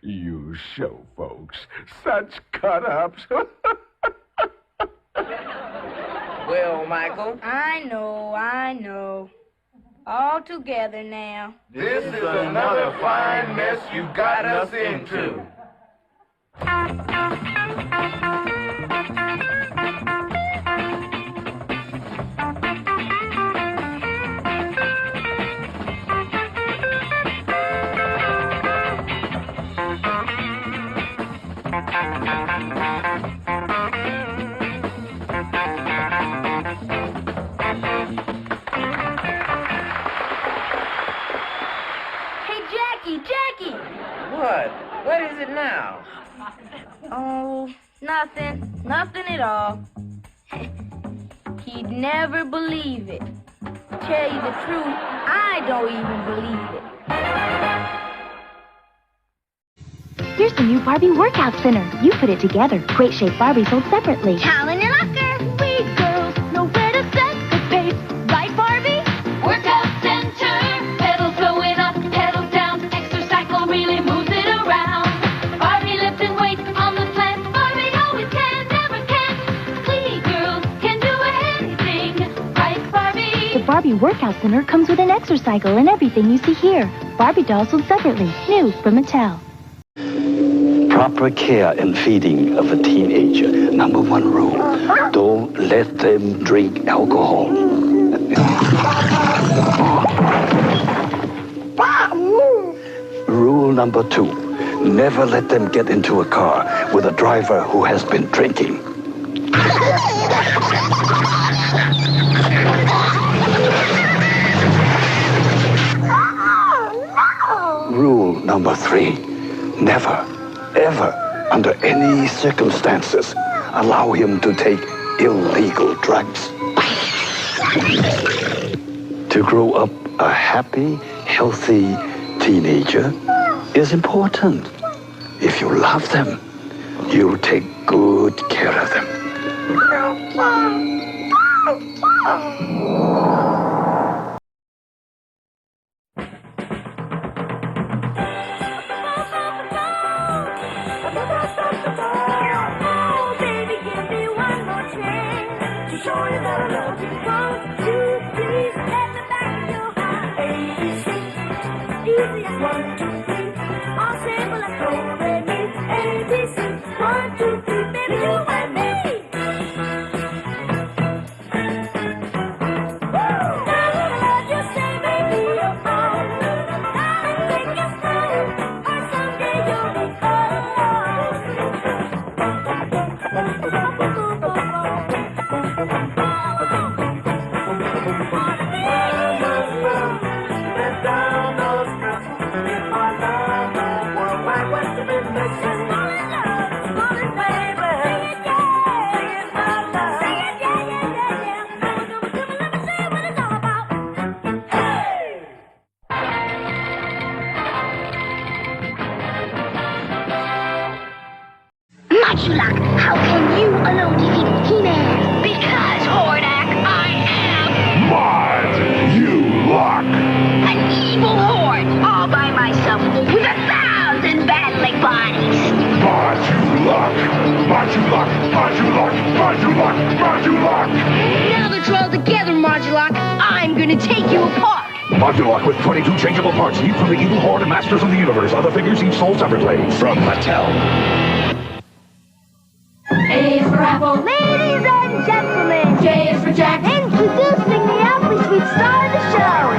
H: You show folks. Such cut-ups.
K: Well, Michael.
J: I know. All together now.
K: This is another fine mess you got us into.
J: Jackie!
K: What? What is it now?
J: Oh, nothing at all. He'd never believe it. Tell you the truth, I don't even believe it.
X: Here's the new Barbie Workout Center. You put it together. Great Shape Barbie sold separately.
B: Calvin and Locker.
X: We girls know where to set the pace. Right, Barbie?
P: Workout Center. Pedals going up, pedals down. Exercycle really moves it around. Barbie lifting weights on the slants. Barbie always can, never can. We girls can do anything. Right, Barbie?
X: The Barbie Workout Center comes with an exercycle and everything you see here. Barbie dolls sold separately. New from Mattel.
Q: Proper care and feeding of a teenager. Number 1 rule, don't let them drink alcohol. Rule number 2, never let them get into a car with a driver who has been drinking. Rule number 3, never, ever, under any circumstances, allow him to take illegal drugs. To grow up a happy, healthy teenager is important. If you love them, you take good care of them.
B: Modulok, how can you alone defeat He-Man? Because, Hordak, I am...
G: Modulok!
B: An evil horde, all by myself, with 1,000 battling bodies.
G: Modulok! Modulok! Modulok! Modulok! Modulok!
M: Now that you're all together, Modulok, I'm gonna take you apart.
Q: Modulok with 22 changeable parts, each from the evil horde and Masters of the Universe. Other figures each sold separately. From Mattel.
P: A is for Apple.
B: Ladies and gentlemen,
P: J is for Jack.
B: Introducing the Appley Sweet star of the show.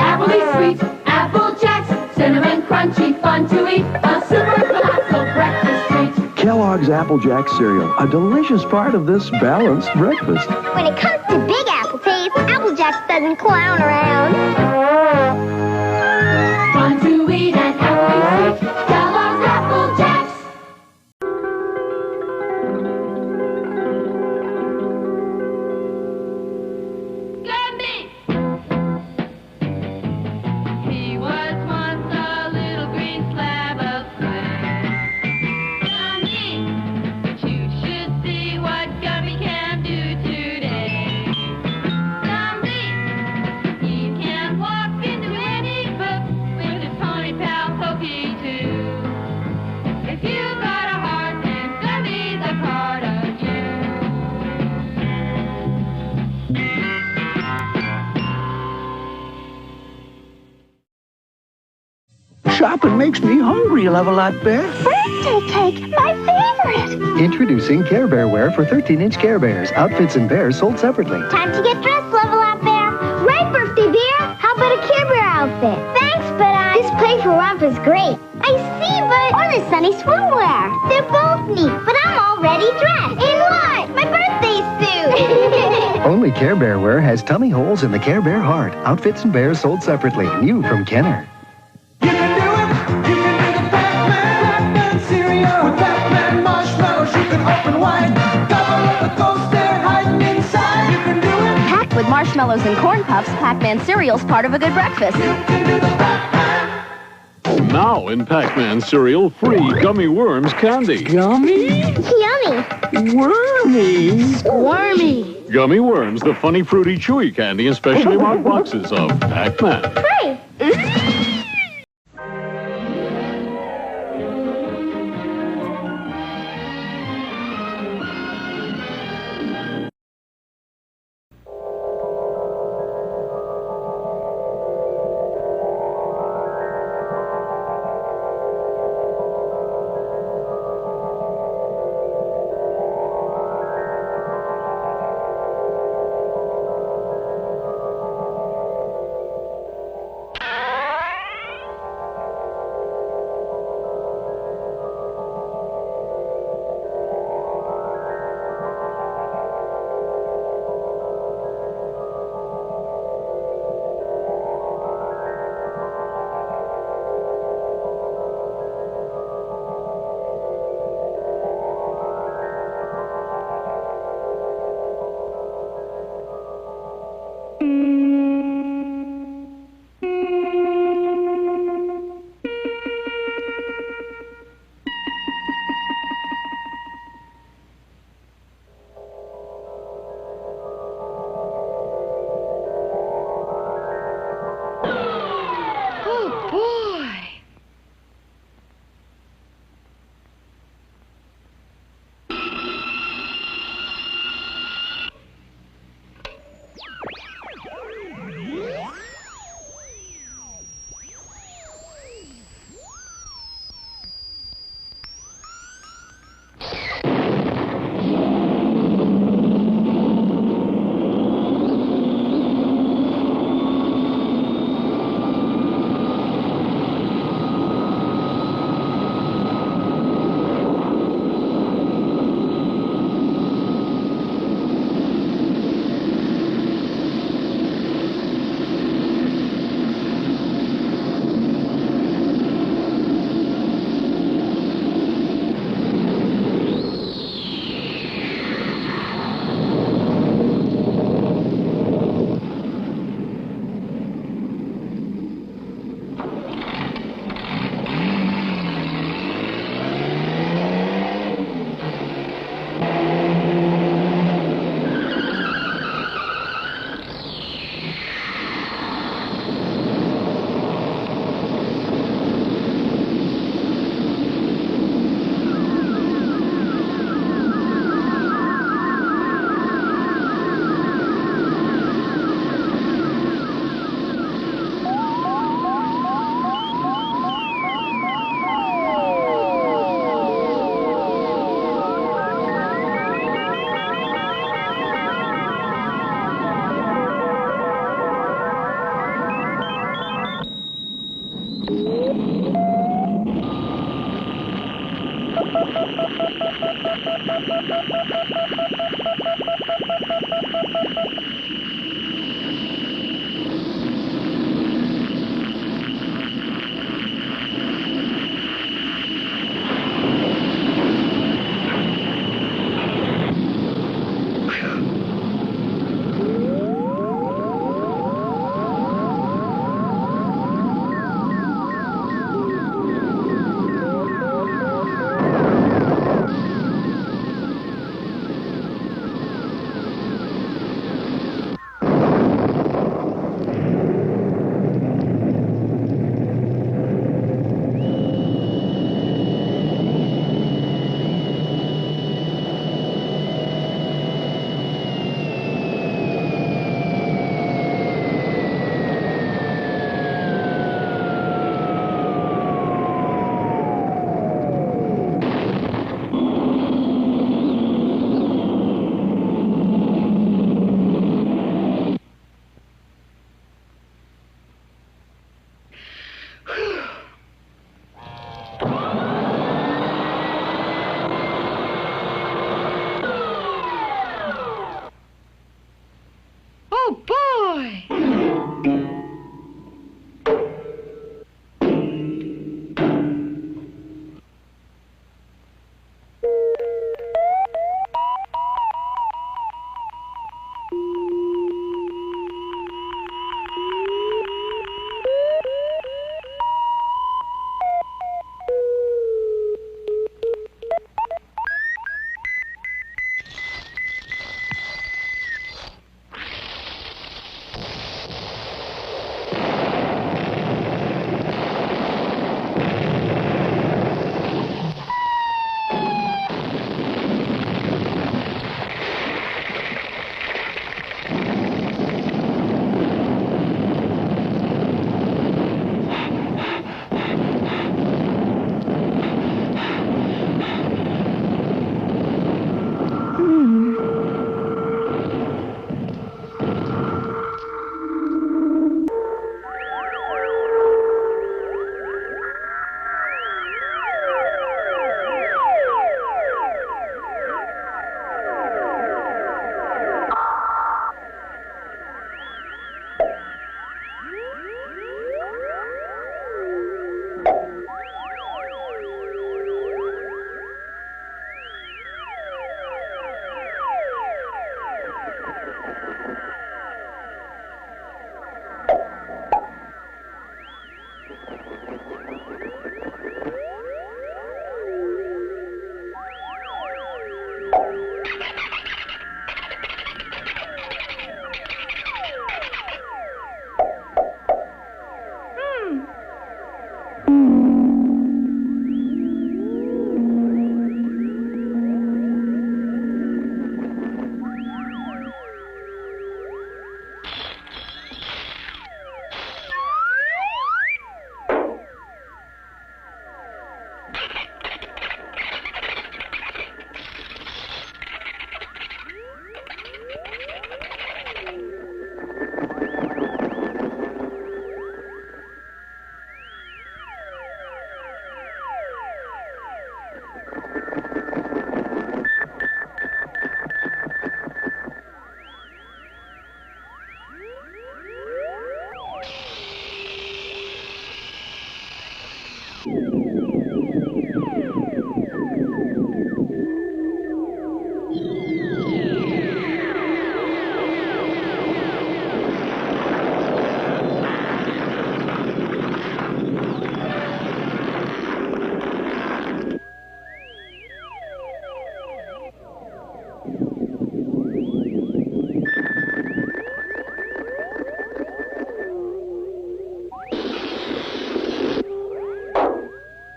P: Appley Sweet, Apple Jacks, cinnamon crunchy, fun to eat, a super colossal breakfast treat.
O: Kellogg's Apple Jack cereal, a delicious part of this balanced breakfast.
B: When it comes to big apple taste, Apple Jacks doesn't clown around.
P: Fun to eat and Appley Sweet, Kellogg's
O: Shopping makes me hungry, Love-A-Lot Bear.
B: Birthday cake, my favorite.
E: Introducing Care Bear wear for 13-inch Care Bears. Outfits and bears sold separately.
B: Time to get dressed, Love-A-Lot Bear. Right, Birthday Bear. How about a Care Bear outfit? Thanks, but This playful romp is great. I see, but... Or the Sunny swimwear. They're both neat, but I'm already dressed. In what? My birthday suit.
E: Only Care Bear wear has tummy holes in the Care Bear heart. Outfits and bears sold separately. New from Kenner.
P: Cereal with Batman marshmallows you can open wide. Double up the coaster hiding inside. You can do it.
L: Packed with marshmallows and corn puffs, Pac-Man cereal's part of a good breakfast.
S: Now in Pac-Man cereal, free gummy worms candy.
P: Yummy?
B: Yummy.
P: Wormy.
L: Squirmy.
S: Gummy worms, the funny, fruity, chewy candy in specially marked boxes of Pac-Man.
B: Hey.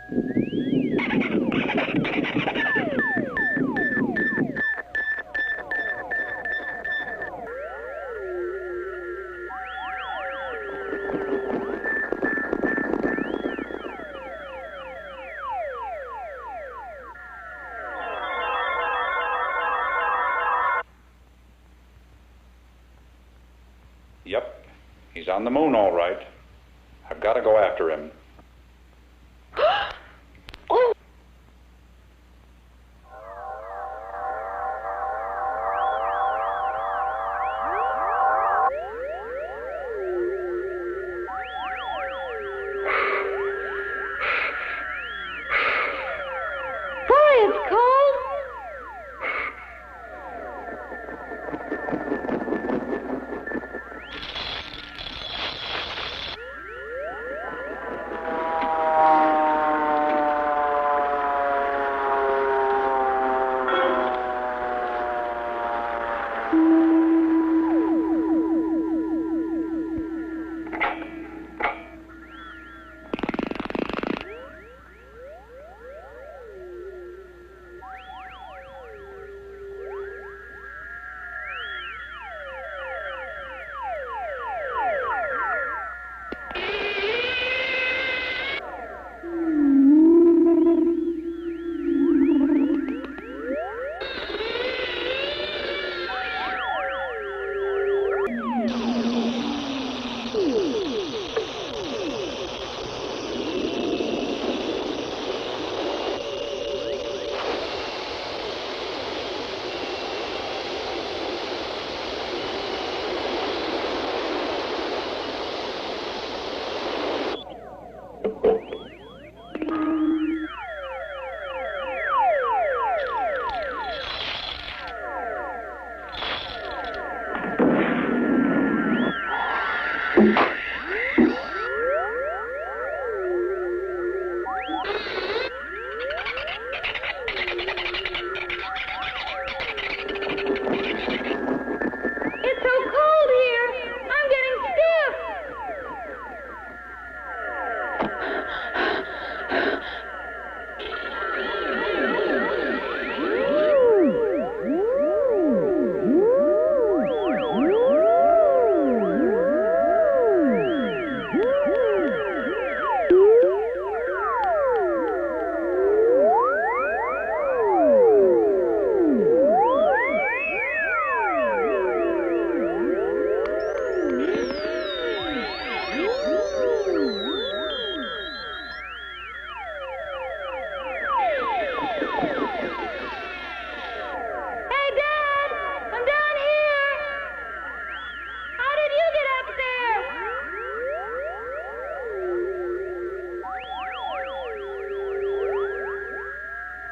F: Yep, he's on the moon all right. I've got to go after him.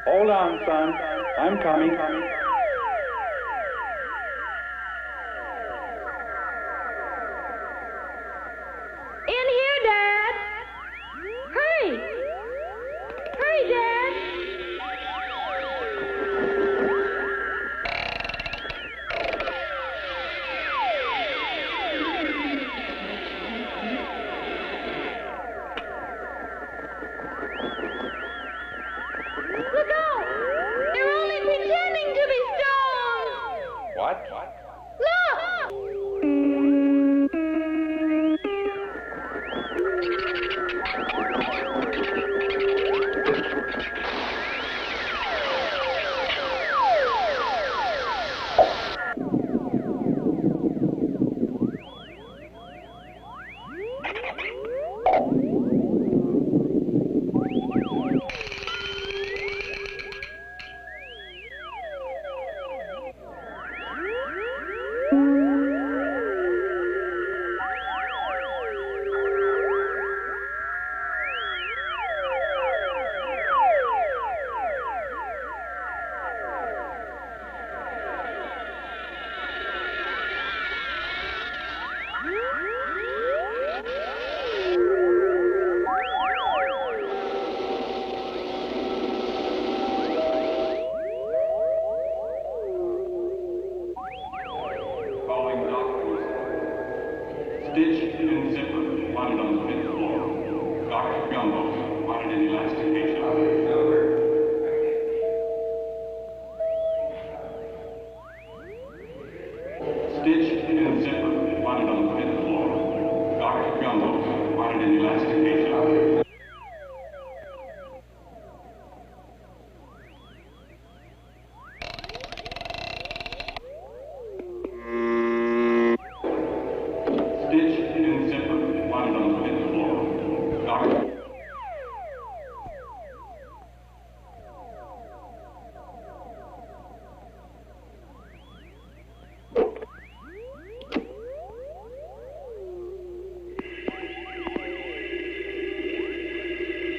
F: Hold on, son. I'm coming.
M: In here, Dad. Hurry. Hurry, Dad. Look out! They're only pretending to be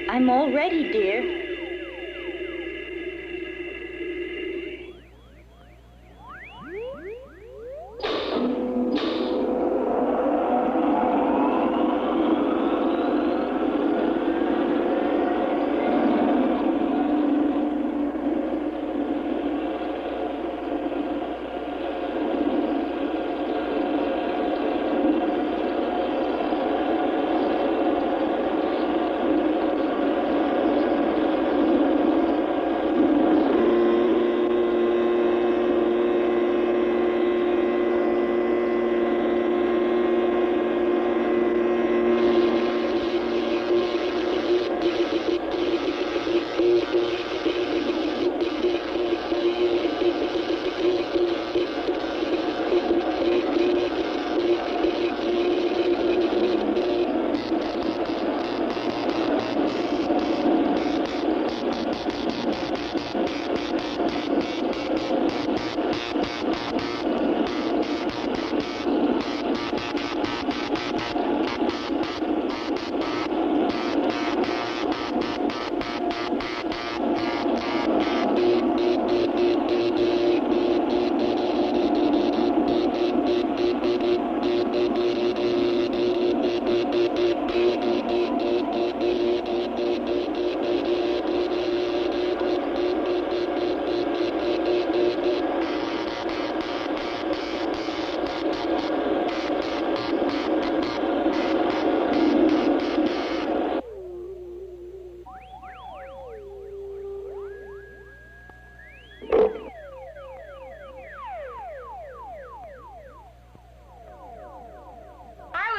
A: I'm all ready, dear.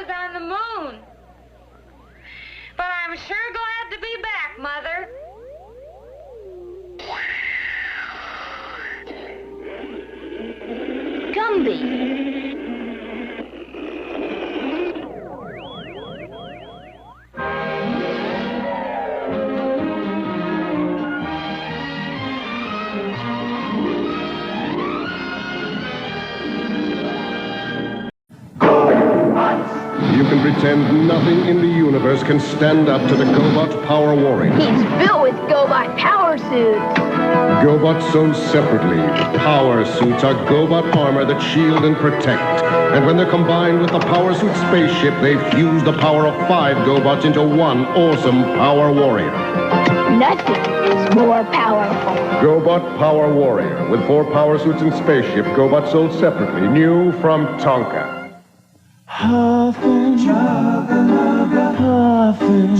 T: On the moon. But I'm sure glad to be back, Mother.
A: Gumby.
U: You can pretend nothing in the universe can stand up to the GoBot Power Warrior.
M: He's built with GoBot power suits.
U: GoBots sold separately, power suits are GoBot armor that shield and protect. And when they're combined with the power suit spaceship, they fuse the power of 5 GoBots into one awesome Power Warrior.
M: Nothing is more powerful.
U: GoBot Power Warrior with 4 power suits and spaceship. GoBot sold separately, new from Tonka.
V: Puffin', puffin'.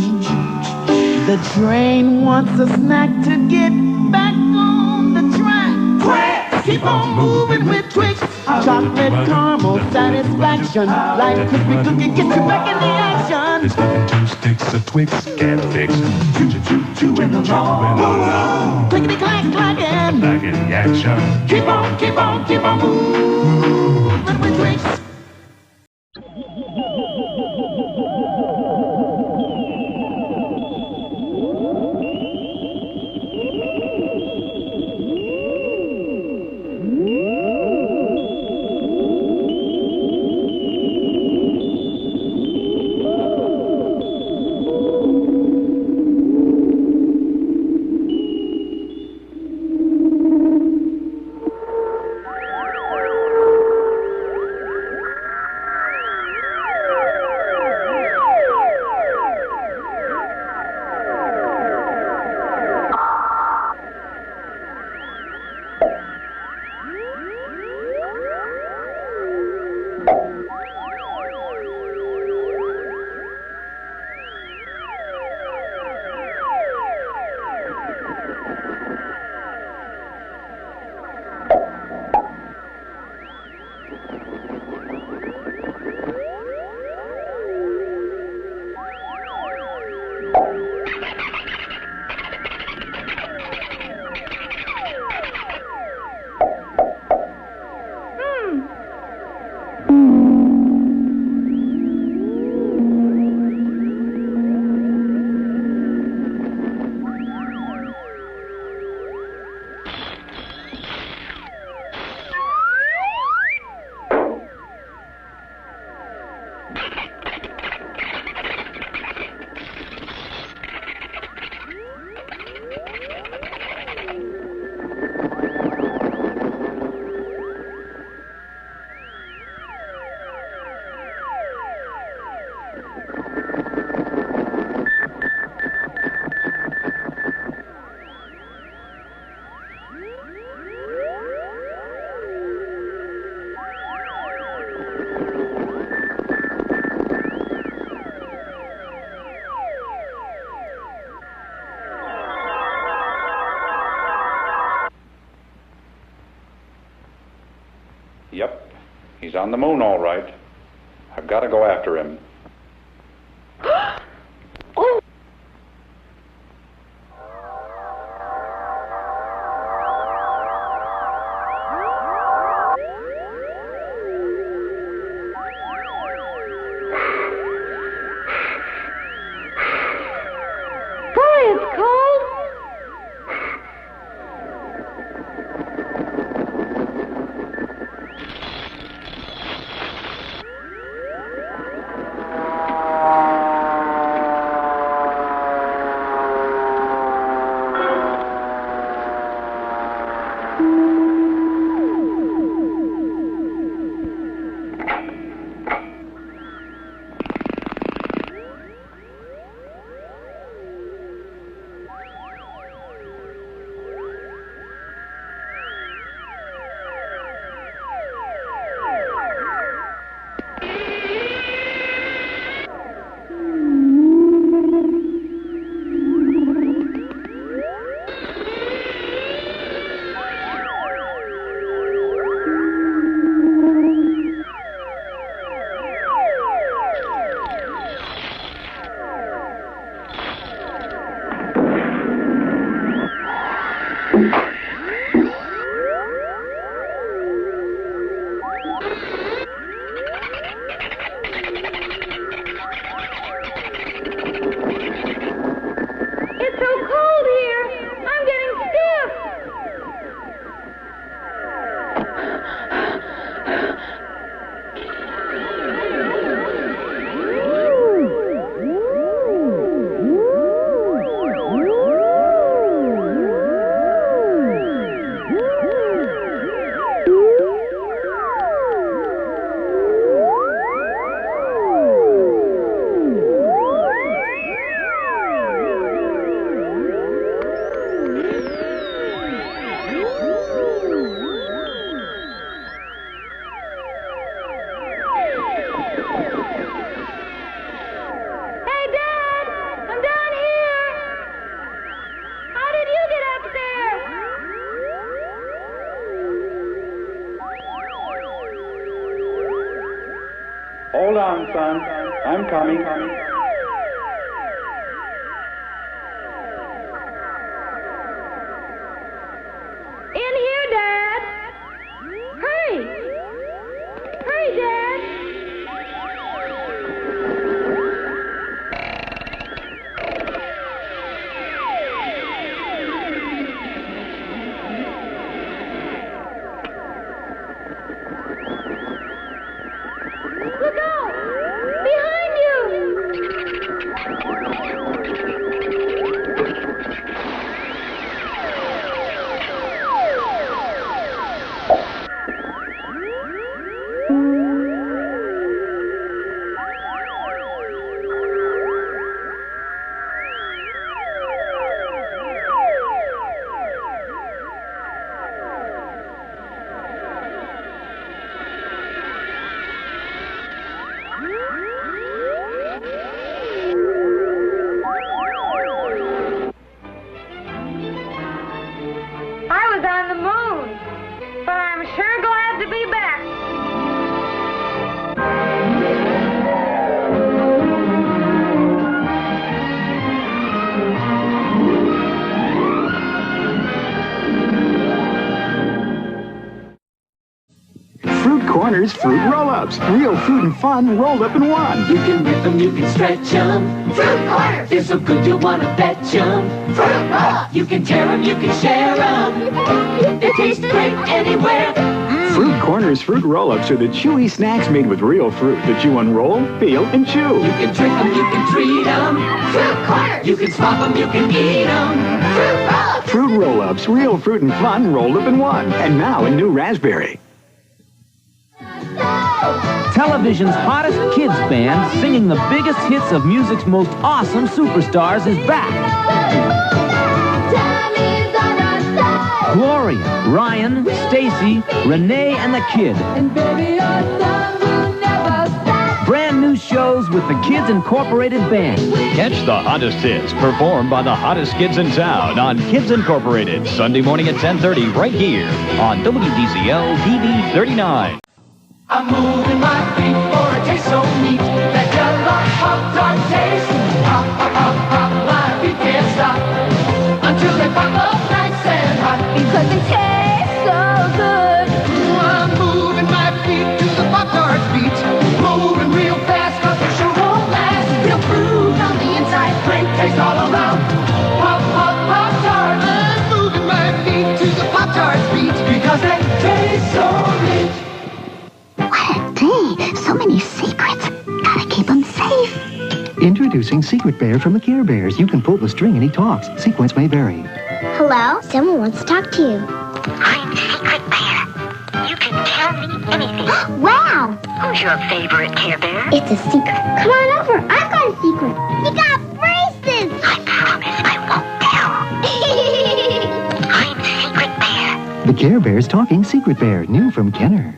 V: The train wants a snack to get back on the track. Twix! Keep on moving with Twix. Chocolate caramel satisfaction. Like crispy cookie, get you back in the action.
Y: There's nothing 2 sticks of Twix can't fix. Chewing along.
V: Clickety clack clackin'.
Y: Back in the action.
V: Keep on moving with Twix.
F: He's on the moon, all right. I've got to go after him.
A: Oh!
F: Hold on, son. I'm coming.
M: In here, Dad. Hurry. Hurry, Dad. Look out! Behind you! I was on the moon, but I'm sure glad to be back.
E: Fruit Corners Fruit Roll-Ups. Real fruit and fun rolled up in one.
C: You can rip them, you can stretch them. Fruit Corners! They're so good you'll want to fetch them. Fruit Roll-Ups! You can tear them, you can share them. They taste great anywhere.
E: Fruit Corners Fruit Roll-Ups are the chewy snacks made with real fruit that you unroll, peel, and chew.
C: You can trick them, you can treat them. Fruit Corners! You can swap them, you can eat them. Fruit Roll-Ups!
E: Fruit Roll-Ups. Real fruit and fun rolled up in one. And now in new raspberry.
D: Television's hottest kids band, singing the biggest hits of music's most awesome superstars, is back. Gloria, Ryan, Stacy, Renee, and the Kid. Brand new shows with the Kids Incorporated Band.
S: Catch the hottest hits performed by the hottest kids in town on Kids Incorporated, Sunday morning at 10:30 right here on WDCL TV 39.
C: I'm moving my feet for a taste so neat. That yellow Pop-Tart taste. Pop, pop, pop, pop, my feet can't stop until they pop up nice and hot.
B: Because it tastes so good.
C: I'm moving my feet to the Pop-Tart beat. Moving real fast, cause the show won't last. Real fruit on the inside, great taste all around. Pop, pop, Pop-Tart. I'm moving my feet to the Pop-Tart beat. Because they taste so rich.
H: Gee, so many secrets. Gotta keep them safe.
E: Introducing Secret Bear from the Care Bears. You can pull the string and he talks. Sequence may vary.
B: Hello? Someone wants to talk to you.
H: I'm Secret Bear. You can tell me anything.
B: Wow!
H: Who's your favorite Care Bear?
B: It's a secret. Come on over. I've got a secret. You got braces!
H: I promise I won't tell. I'm Secret Bear.
E: The Care Bears Talking Secret Bear. New from Kenner.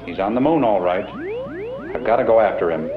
F: He's on the moon, all right. I've got to go after him.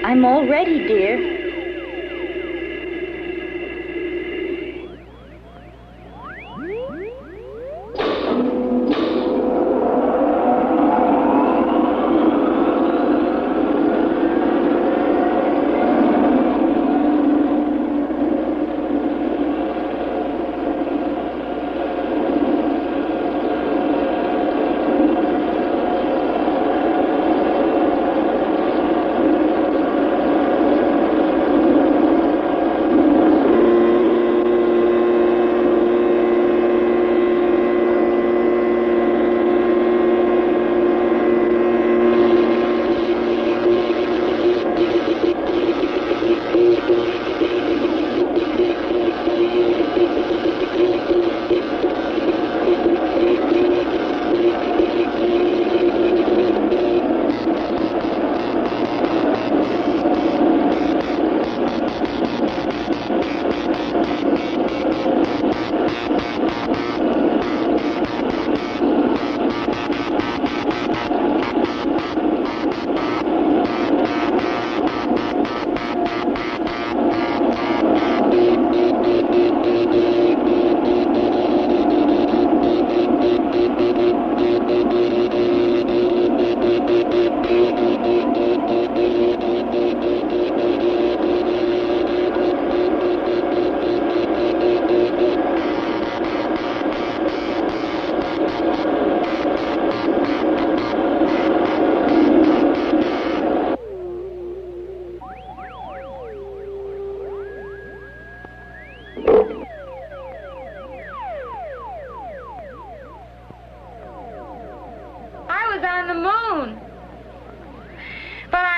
A: I'm all ready, dear.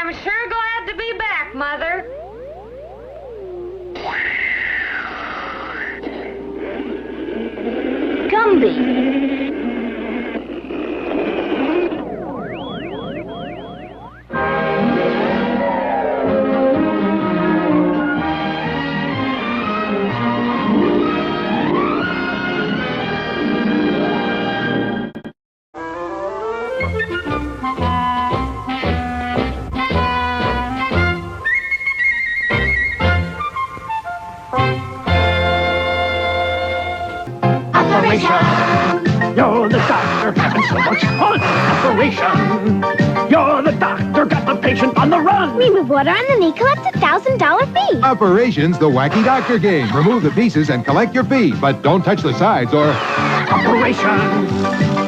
T: I'm sure glad to be back, Mother.
A: Gumby.
V: Operation. You're the doctor having so much fun. Operation. You're the doctor, got the patient on the run.
B: Remove water on the knee, collect $1,000 fee.
I: Operation's the Wacky Doctor game. Remove the pieces and collect your fee, but don't touch the sides or...
V: Operation.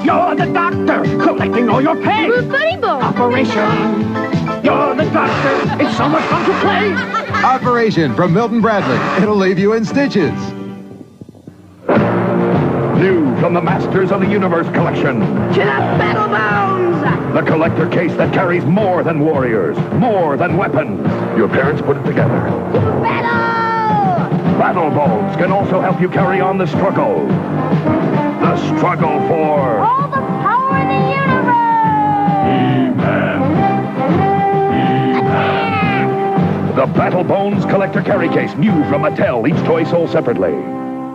V: You're the doctor, collecting all your pay.
B: Buddy Boy.
V: Operation. You're the doctor, it's so much fun to play.
I: Operation from Milton Bradley. It'll leave you in stitches.
K: New from the Masters of the Universe collection.
V: Chin up, Battle Bones!
K: The collector case that carries more than warriors, more than weapons. Your parents put it together.
B: Battle!
K: Battle Bones can also help you carry on the struggle. The struggle for...
B: All the power in the universe!
K: He-Man. The Battle Bones collector carry case, new from Mattel, each toy sold separately.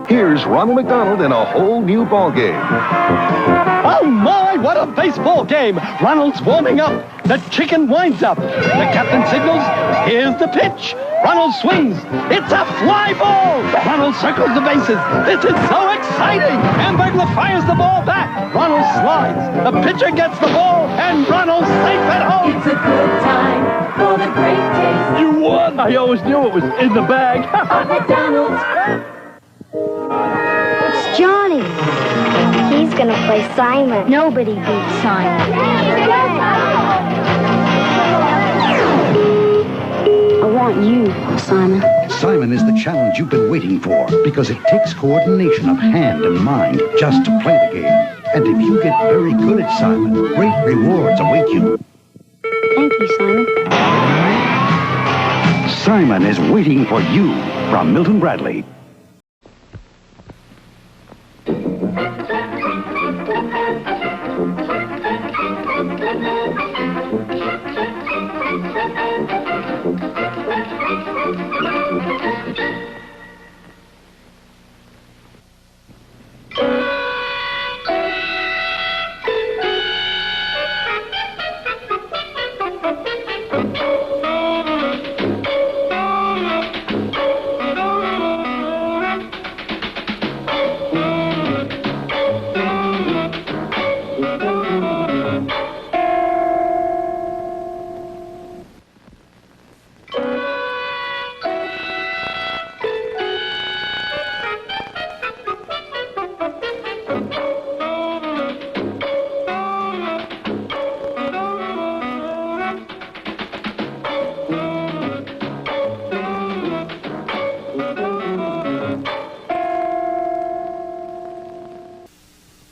E: Here's Ronald McDonald in a whole new ball game.
V: Oh my, what a baseball game! Ronald's warming up. The chicken winds up. The captain signals, here's the pitch. Ronald swings. It's a fly ball. Ronald circles the bases. This is so exciting. Hamburglar fires the ball back. Ronald slides. The pitcher gets the ball, and Ronald's safe at home.
P: It's a good time for the great taste.
V: You won. I always knew it was in the bag.
P: At McDonald's.
B: It's Johnny. He's gonna play Simon. Nobody beats Simon. I want you, Simon.
N: Simon is the challenge you've been waiting for because it takes coordination of hand and mind just to play the game. And if you get very good at Simon, great rewards await you.
B: Thank you, Simon.
N: Simon is waiting for you from Milton Bradley.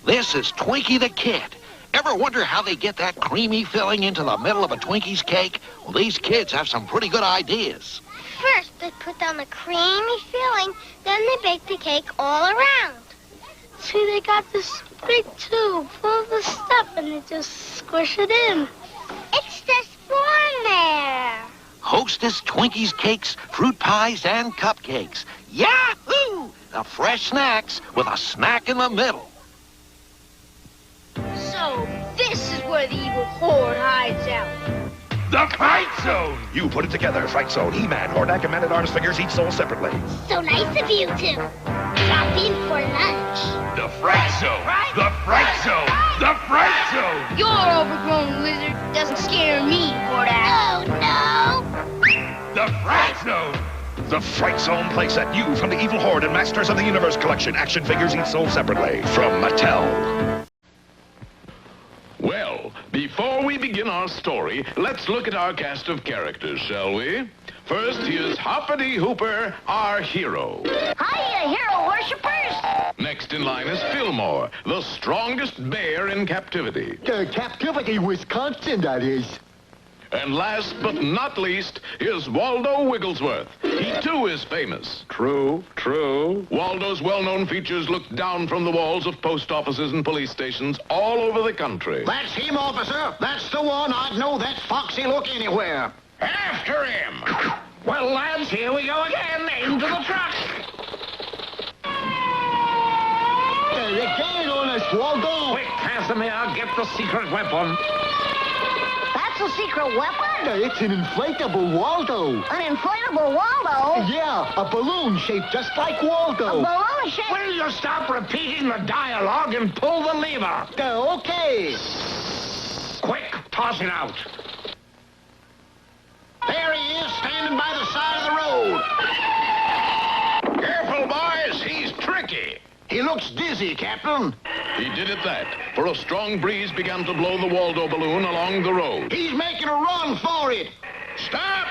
R: This is Twinkie the Kid. Ever wonder how they get that creamy filling into the middle of a Twinkie's cake? Well, these kids have some pretty good ideas.
B: First, they put down the creamy filling, then they bake the cake all around. See, they got this big tube full of the stuff, and they just squish it in. It's just form there.
R: Hostess Twinkie's cakes, fruit pies, and cupcakes. Yahoo! The fresh snacks with a snack in the middle.
M: So, this is where the evil horde hides out.
K: The Fright Zone! You put it together, Fright Zone. He-Man, Hordak, and Man-at-Arms figures each sold separately.
B: So nice of you to drop in for lunch.
K: The Fright Zone! The Fright Zone! The Fright Zone!
M: Your overgrown lizard doesn't scare me, Hordak.
B: Oh, no!
K: The Fright Zone! The Fright Zone playset, new from the Evil Horde and Masters of the Universe collection. Action figures each sold separately from Mattel.
S: Well, before we begin our story, let's look at our cast of characters, shall we? First, here's Hoppity Hooper, our hero.
B: Hiya, hero worshippers!
S: Next in line is Fillmore, the strongest bear in captivity.
W: Captivity, Wisconsin, that is.
S: And last but not least, here's Waldo Wigglesworth. He too is famous.
K: True.
S: Waldo's well-known features look down from the walls of post offices and police stations all over the country.
R: That's him, officer. That's the one. I'd know that foxy look anywhere.
K: After him! Well, lads, here we go again. Into the truck.
R: They're gaining on us, Waldo.
K: Quick, Casimir, get the secret weapon.
B: That's a secret weapon?
R: It's an inflatable Waldo.
B: An inflatable Waldo?
R: Yeah, a balloon shaped just like Waldo.
B: A balloon shape?
K: Will you stop repeating the dialogue and pull the lever?
R: Okay.
K: Quick, toss it out.
R: There he is, standing by the side of the road.
K: Careful, boys. He's tricky.
R: He looks dizzy, Captain.
S: He did it that, for a strong breeze began to blow the Waldo balloon along the road.
R: He's making a run for it.
K: Stop!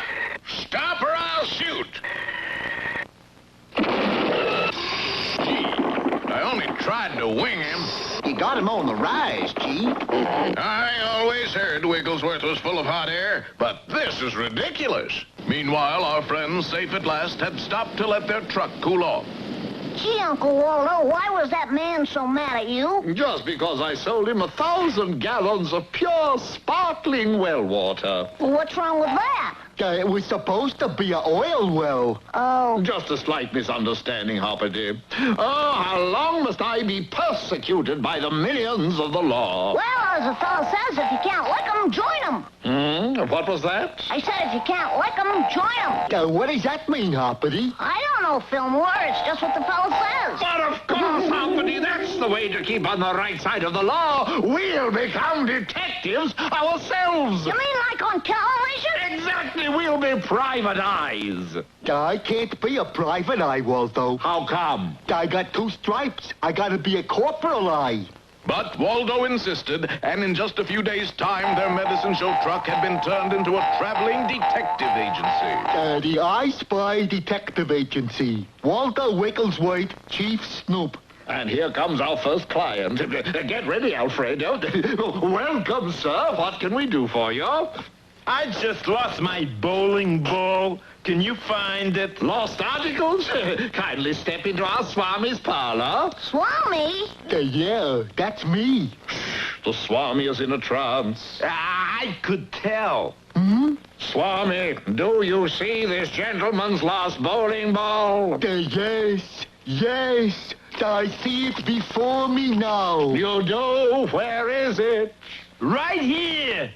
K: Stop or I'll shoot.
S: I only tried to wing him.
R: You got him on the rise, Chief.
S: I always heard Wigglesworth was full of hot air, but this is ridiculous. Meanwhile, our friends, safe at last, had stopped to let their truck cool off.
B: Gee, Uncle Waldo, why was that man so mad at you?
K: Just because I sold him 1,000 gallons of pure, sparkling well water.
B: What's wrong with that?
R: It was supposed to be an oil well.
B: Oh.
K: Just a slight misunderstanding, Hoppity. Oh, how long must I be persecuted by the minions of the law?
B: Well, as the fellow says, if you can't lick 'em, join 'em.
K: What was that?
B: I said if you can't lick 'em, join 'em.
R: What does that mean, Hoppity?
B: I don't know, Fillmore. It's just what the fellow says.
K: But of course, Hoppity, that's the way to keep on the right side of the law. We'll become detectives ourselves.
B: You mean like on television?
K: Exactly. We'll be private eyes.
R: I can't be a private eye, Waldo.
K: How come?
R: I got 2 stripes. I gotta be a corporal eye.
S: But Waldo insisted, and in just a few days' time, their medicine show truck had been turned into a traveling detective agency.
R: The I Spy Detective Agency. Waldo Wigglesworth, Chief Snoop.
K: And here comes our first client. Get ready, Alfredo. Welcome, sir. What can we do for you?
G: I just lost my bowling ball. Can you find it?
K: Lost articles? Kindly step into our Swami's parlor.
B: Swami?
R: Yeah, that's me.
K: The Swami is in a trance.
G: I could tell.
K: Swami, do you see this gentleman's lost bowling ball?
R: Yes. I see it before me now.
K: You do? Where is it?
G: Right here.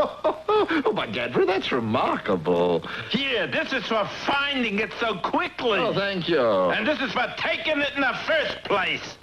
K: Oh, my Gadfrey, that's remarkable.
G: Here, this is for finding it so quickly.
K: Oh, thank you.
G: And this is for taking it in the first place.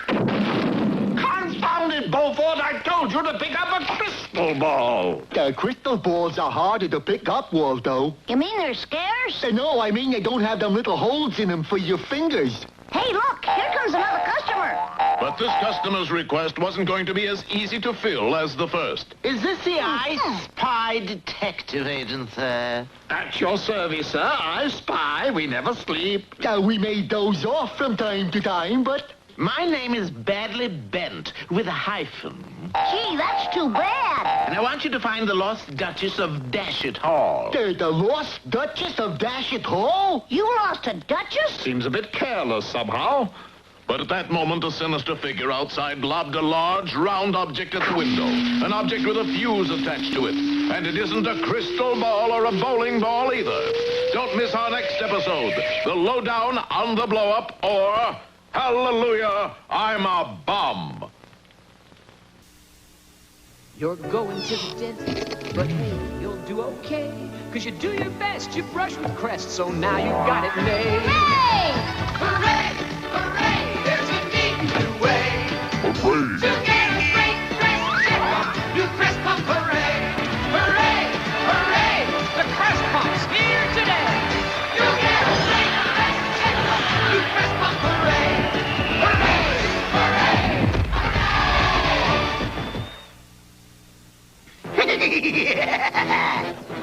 K: Confound it, Beaufort! I told you to pick up a crystal ball.
R: Crystal balls are harder to pick up, Waldo.
B: You mean they're scarce?
R: No, I mean they don't have them little holes in them for your fingers.
B: Hey, look, here comes another customer.
S: But this customer's request wasn't going to be as easy to fill as the first.
G: Is this the I Spy Detective Agency?
K: At your service, sir. I spy. We never sleep.
R: We may doze off from time to time, but...
G: My name is Badly Bent, with a hyphen.
B: Gee, that's too bad.
G: And I want you to find the lost Duchess of Dashet Hall.
R: The lost Duchess of Dashet Hall?
B: You lost a Duchess?
K: Seems a bit careless somehow.
S: But at that moment, a sinister figure outside lobbed a large, round object at the window. An object with a fuse attached to it. And it isn't a crystal ball or a bowling ball either. Don't miss our next episode, The Lowdown on the Blow-Up, or... Hallelujah, I'm a bum.
J: You're going to the dentist, but hey, you'll do okay. 'Cause you do your best, you brush with Crest, so now you got it made.
B: Hey!
C: Hooray! Hooray! There's a neat new way
S: Hooray!
C: to get a great Crest chip. New Crest Pump, hooray! Hooray! Hooray!
J: The Crest Pump's here today.
C: You get a great Crest chip. New Crest Pump, hooray! Hooray!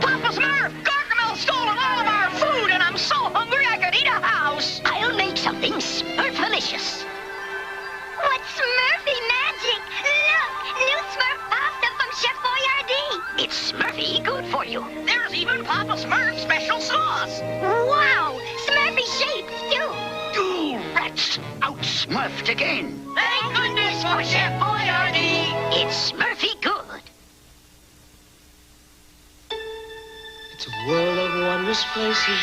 H: Papa Smurf, Gargamel's stolen all of our food, and I'm so hungry I could eat a house. I'll make something Smurfalicious.
B: What's Smurfy magic?
H: There's even Papa Smurf's special sauce.
B: Wow! Smurfy shapes, too.
R: You rats! Out-smurfed again.
H: Thank goodness for Chef Boyardee.
R: It's Smurfy good.
L: It's a world of wondrous places.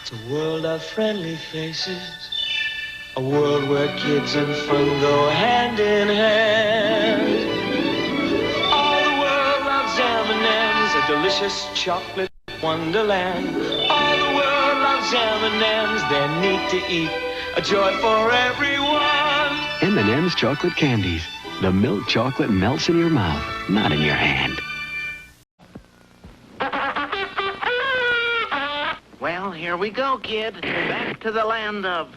L: It's a world of friendly faces. A world where kids and fun go hand in hand. All the world loves M&M's, a delicious chocolate wonderland. All the world loves M&M's, they're neat to eat, a joy for everyone.
O: M&M's chocolate candies. The milk chocolate melts in your mouth, not in your hand.
R: Well, here we go, kid. Back to the land of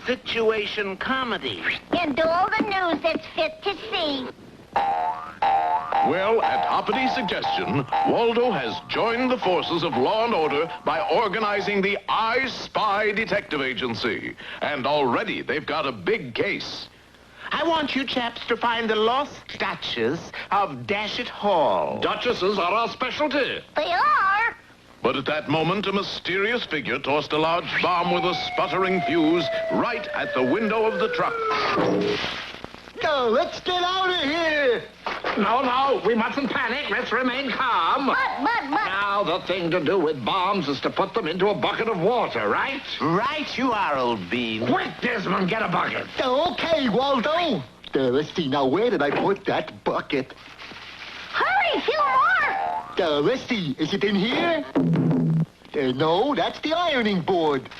R: situation comedy.
B: And all the news that's fit to see.
S: Well, at Hoppity's suggestion, Waldo has joined the forces of law and order by organizing the I Spy Detective Agency. And already they've got a big case.
R: I want you chaps to find the lost Duchess of Dashet Hall.
S: Duchesses are our specialty.
B: They are.
S: But at that moment, a mysterious figure tossed a large bomb with a sputtering fuse right at the window of the truck.
C: Go, let's get out of here.
R: No, we mustn't panic. Let's remain calm.
B: But.
R: Now, the thing to do with bombs is to put them into a bucket of water, right? Right you are, old bean. Quick, Desmond, get a bucket.
C: Okay, Waldo. Let's see, now where did I put that bucket?
B: Hurry, Fillmore.
C: Let's see, is it in here? No, that's the ironing board.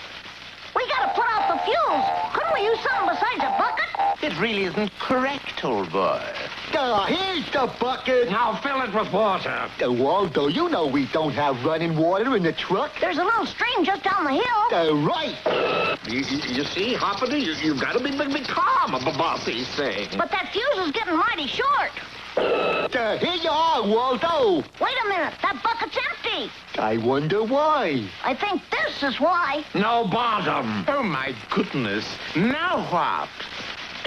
B: We gotta put out the fuse. Couldn't we use something besides a bucket?
R: It really isn't correct, old boy.
C: Here's the bucket.
R: Now fill it with water.
C: Waldo, you know we don't have running water in the truck.
B: There's a little stream just down the hill.
C: Right.
R: You see, Hoppity, you've got to be calm about these things.
B: But that fuse is getting mighty short.
C: Here you are, Waldo.
B: Wait a minute. That bucket's empty.
C: I wonder why.
B: I think this is why.
R: No bottom. Oh, my goodness. Now what?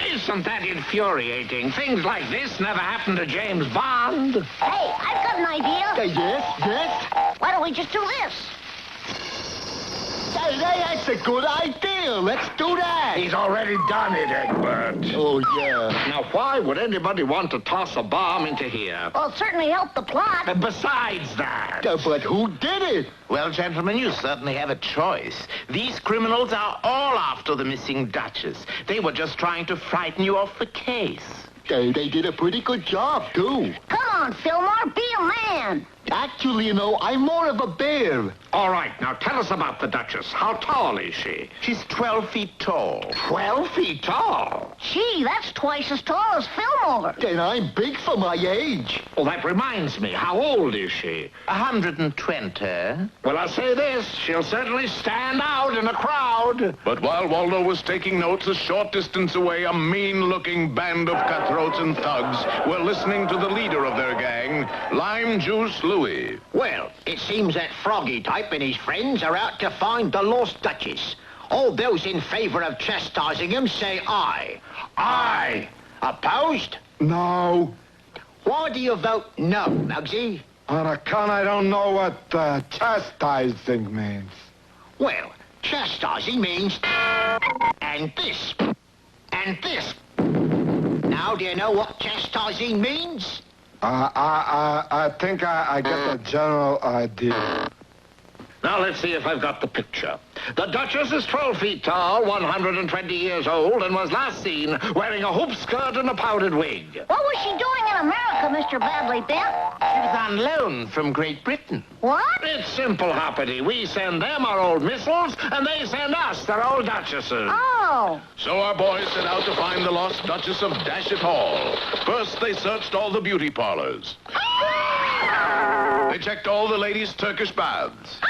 R: Isn't that infuriating? Things like this never happened to James Bond.
B: Hey, I've got an idea.
C: Yes?
B: Why don't we just do this?
C: Hey, that's a good idea. Let's do that.
R: He's already done it, Egbert.
C: Oh, yeah.
R: Now, why would anybody want to toss a bomb into here?
B: Well, it certainly helped the plot.
R: Besides that...
C: but who did it?
R: Well, gentlemen, you certainly have a choice. These criminals are all after the missing Duchess. They were just trying to frighten you off the case.
C: They did a pretty good job, too.
B: Come on, Fillmore, be a man.
C: Actually, I'm more of a bear.
R: All right, now tell us about the Duchess. How tall is she? She's 12 feet tall. 12 feet tall?
B: Gee, that's twice as tall as Fillmore.
C: Then I'm big for my age.
R: Well, that reminds me. How old is she? 120. Well, I'll say this. She'll certainly stand out in a crowd.
S: But while Waldo was taking notes, a short distance away, a mean-looking band of cutthroats and thugs were listening to the leader of their gang, Lime Juice Louie.
Q: Well, it seems that Froggy Type and his friends are out to find the lost Duchess. All those in favor of chastising him say aye. Aye. Opposed?
W: No.
Q: Why do you vote no, Muggsy?
W: On account I don't know what chastising means.
Q: Well, chastising means... and this. And this. Now, do you know what chastising means?
W: I think I get the general idea.
R: Now, let's see if I've got the picture. The Duchess is 12 feet tall, 120 years old, and was last seen wearing a hoop skirt and a powdered wig.
B: What was she doing in America, Mr. Badly Bent?
R: She was on loan from Great Britain.
B: What?
R: It's simple, Hoppity. We send them our old missiles, and they send us their old Duchesses.
B: Oh.
S: So our boys set out to find the lost Duchess of Dashet Hall. First, they searched all the beauty parlors. They checked all the ladies' Turkish baths.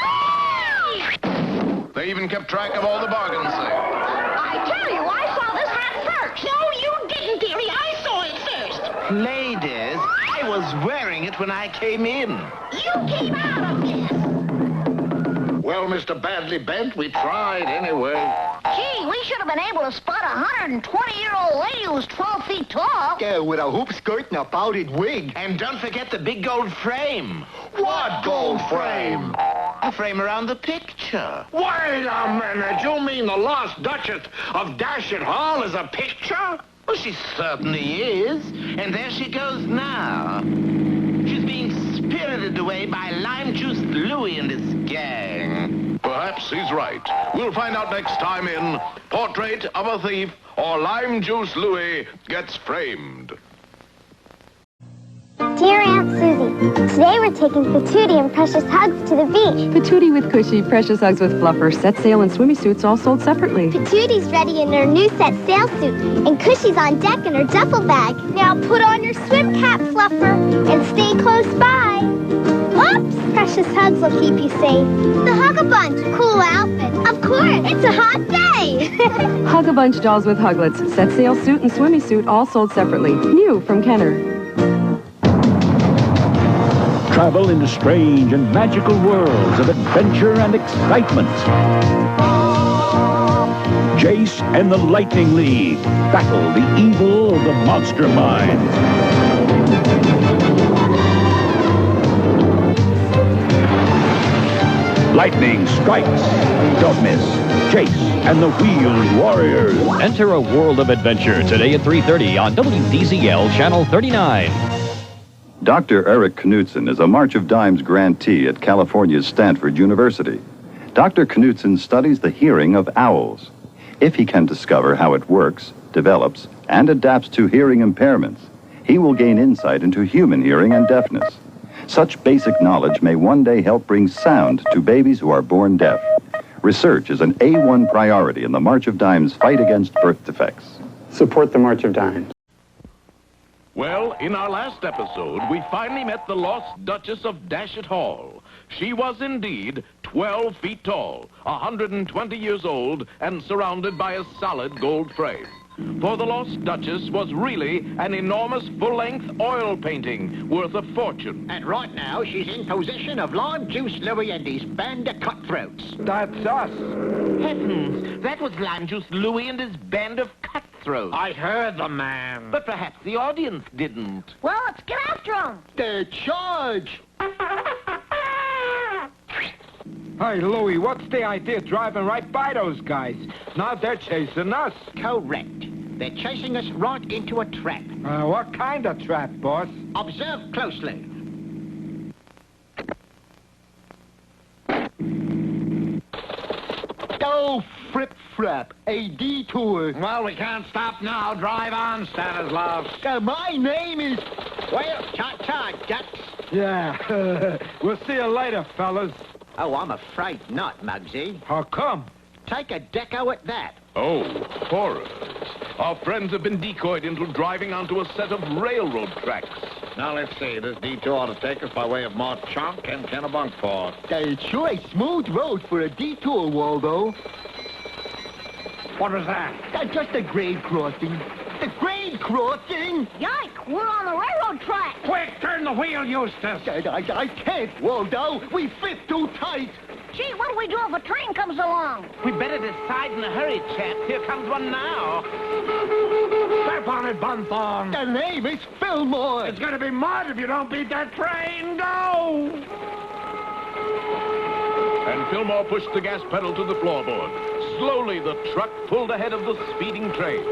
S: They even kept track of all the bargain sales.
B: I tell you, I saw this hat first. No, you didn't, dearie. I saw it first.
R: Ladies, I was wearing it when I came in.
B: You came out of this.
R: Well, Mr. Badly Bent, we tried anyway.
H: Gee, we should have been able to spot a 120-year-old lady who's 12 feet tall.
Q: Yeah, with a hoop skirt and a powdered wig.
R: And don't forget the big gold frame.
Q: What gold frame?
R: A frame around the picture. Wait a minute. You mean the lost Duchess of Dashet Hall is a picture? Well, she certainly is. And there she goes now. She's being spirited away by lime-juiced Louie and his gang.
S: Perhaps he's right. We'll find out next time in Portrait of a Thief or Lime Juice Louie Gets Framed.
B: Dear Aunt Susie, today we're taking Patootie and Precious Hugs to the beach.
D: Patootie with Cushy, Precious Hugs with Fluffer, set sail and swimmy suits all sold separately.
B: Patootie's ready in her new set sail suit, and Cushy's on deck in her duffel bag. Now put on your swim cap, Fluffer, and stay close by. Oops! Precious Hugs will keep you safe. The Hug-a-Bunch, cool outfit. Of course, it's a hot day.
D: Hug-a-Bunch dolls with Huglets, set sail suit and swimmy suit all sold separately. New from Kenner.
F: Travel into strange and magical worlds of adventure and excitement. Jace and the Lightning League battle the evil of the monster mind. Lightning strikes. Don't miss Jace and the Wheeled Warriors.
U: Enter a world of adventure today at 3:30 on WDZL Channel 39.
X: Dr. Eric Knudsen is a March of Dimes grantee at California's Stanford University. Dr. Knudsen studies the hearing of owls. If he can discover how it works, develops, and adapts to hearing impairments, he will gain insight into human hearing and deafness. Such basic knowledge may one day help bring sound to babies who are born deaf. Research is an A1 priority in the March of Dimes fight against birth defects.
Y: Support the March of Dimes.
S: Well, in our last episode, we finally met the lost Duchess of Dashet Hall. She was indeed 12 feet tall, 120 years old, and surrounded by a solid gold frame. For the lost Duchess was really an enormous full-length oil painting worth a fortune.
Q: And right now, she's in possession of Lime Juice Louie and his band of cutthroats.
Y: That's us.
R: Heavens, that was Lime Juice Louie and his band of cutthroats.
Q: I heard the man.
R: But perhaps the audience didn't.
H: Well, let's get after him.
Q: The charge!
Y: Hey, Louie, what's the idea of driving right by those guys? Now they're chasing us.
Q: Correct. They're chasing us right into a trap.
Y: What kind of trap, boss?
Q: Observe closely. Oh, frip-frap, a detour.
R: Well, we can't stop now. Drive on, Stanislaus.
Q: My name is... Well, ta-ta, ducks.
Y: Yeah, we'll see you later, fellas.
Q: Oh, I'm afraid not, Muggsy.
Y: How come?
Q: Take a deco at that.
S: Oh, horrors. Our friends have been decoyed into driving onto a set of railroad tracks.
R: Now, let's see. This detour ought to take us by way of Mont Chunk and Kennebunkport.
Q: It's sure a smooth road for a detour, Waldo.
Y: What was that?
Q: Just a grade crossing. The grade crossing?
H: Yike, we're on the railroad track.
Y: Quick, turn the wheel, Eustace.
Q: I can't, Waldo. We fit too tight.
H: Gee, what do we do if a train comes along?
R: We better decide in a hurry, chaps. Here comes one now.
Y: Step on it, Bunthorne.
Q: The name is Fillmore.
Y: It's gonna be mud if you don't beat that train. Go!
S: And Fillmore pushed the gas pedal to the floorboard. Slowly, the truck pulled ahead of the speeding train.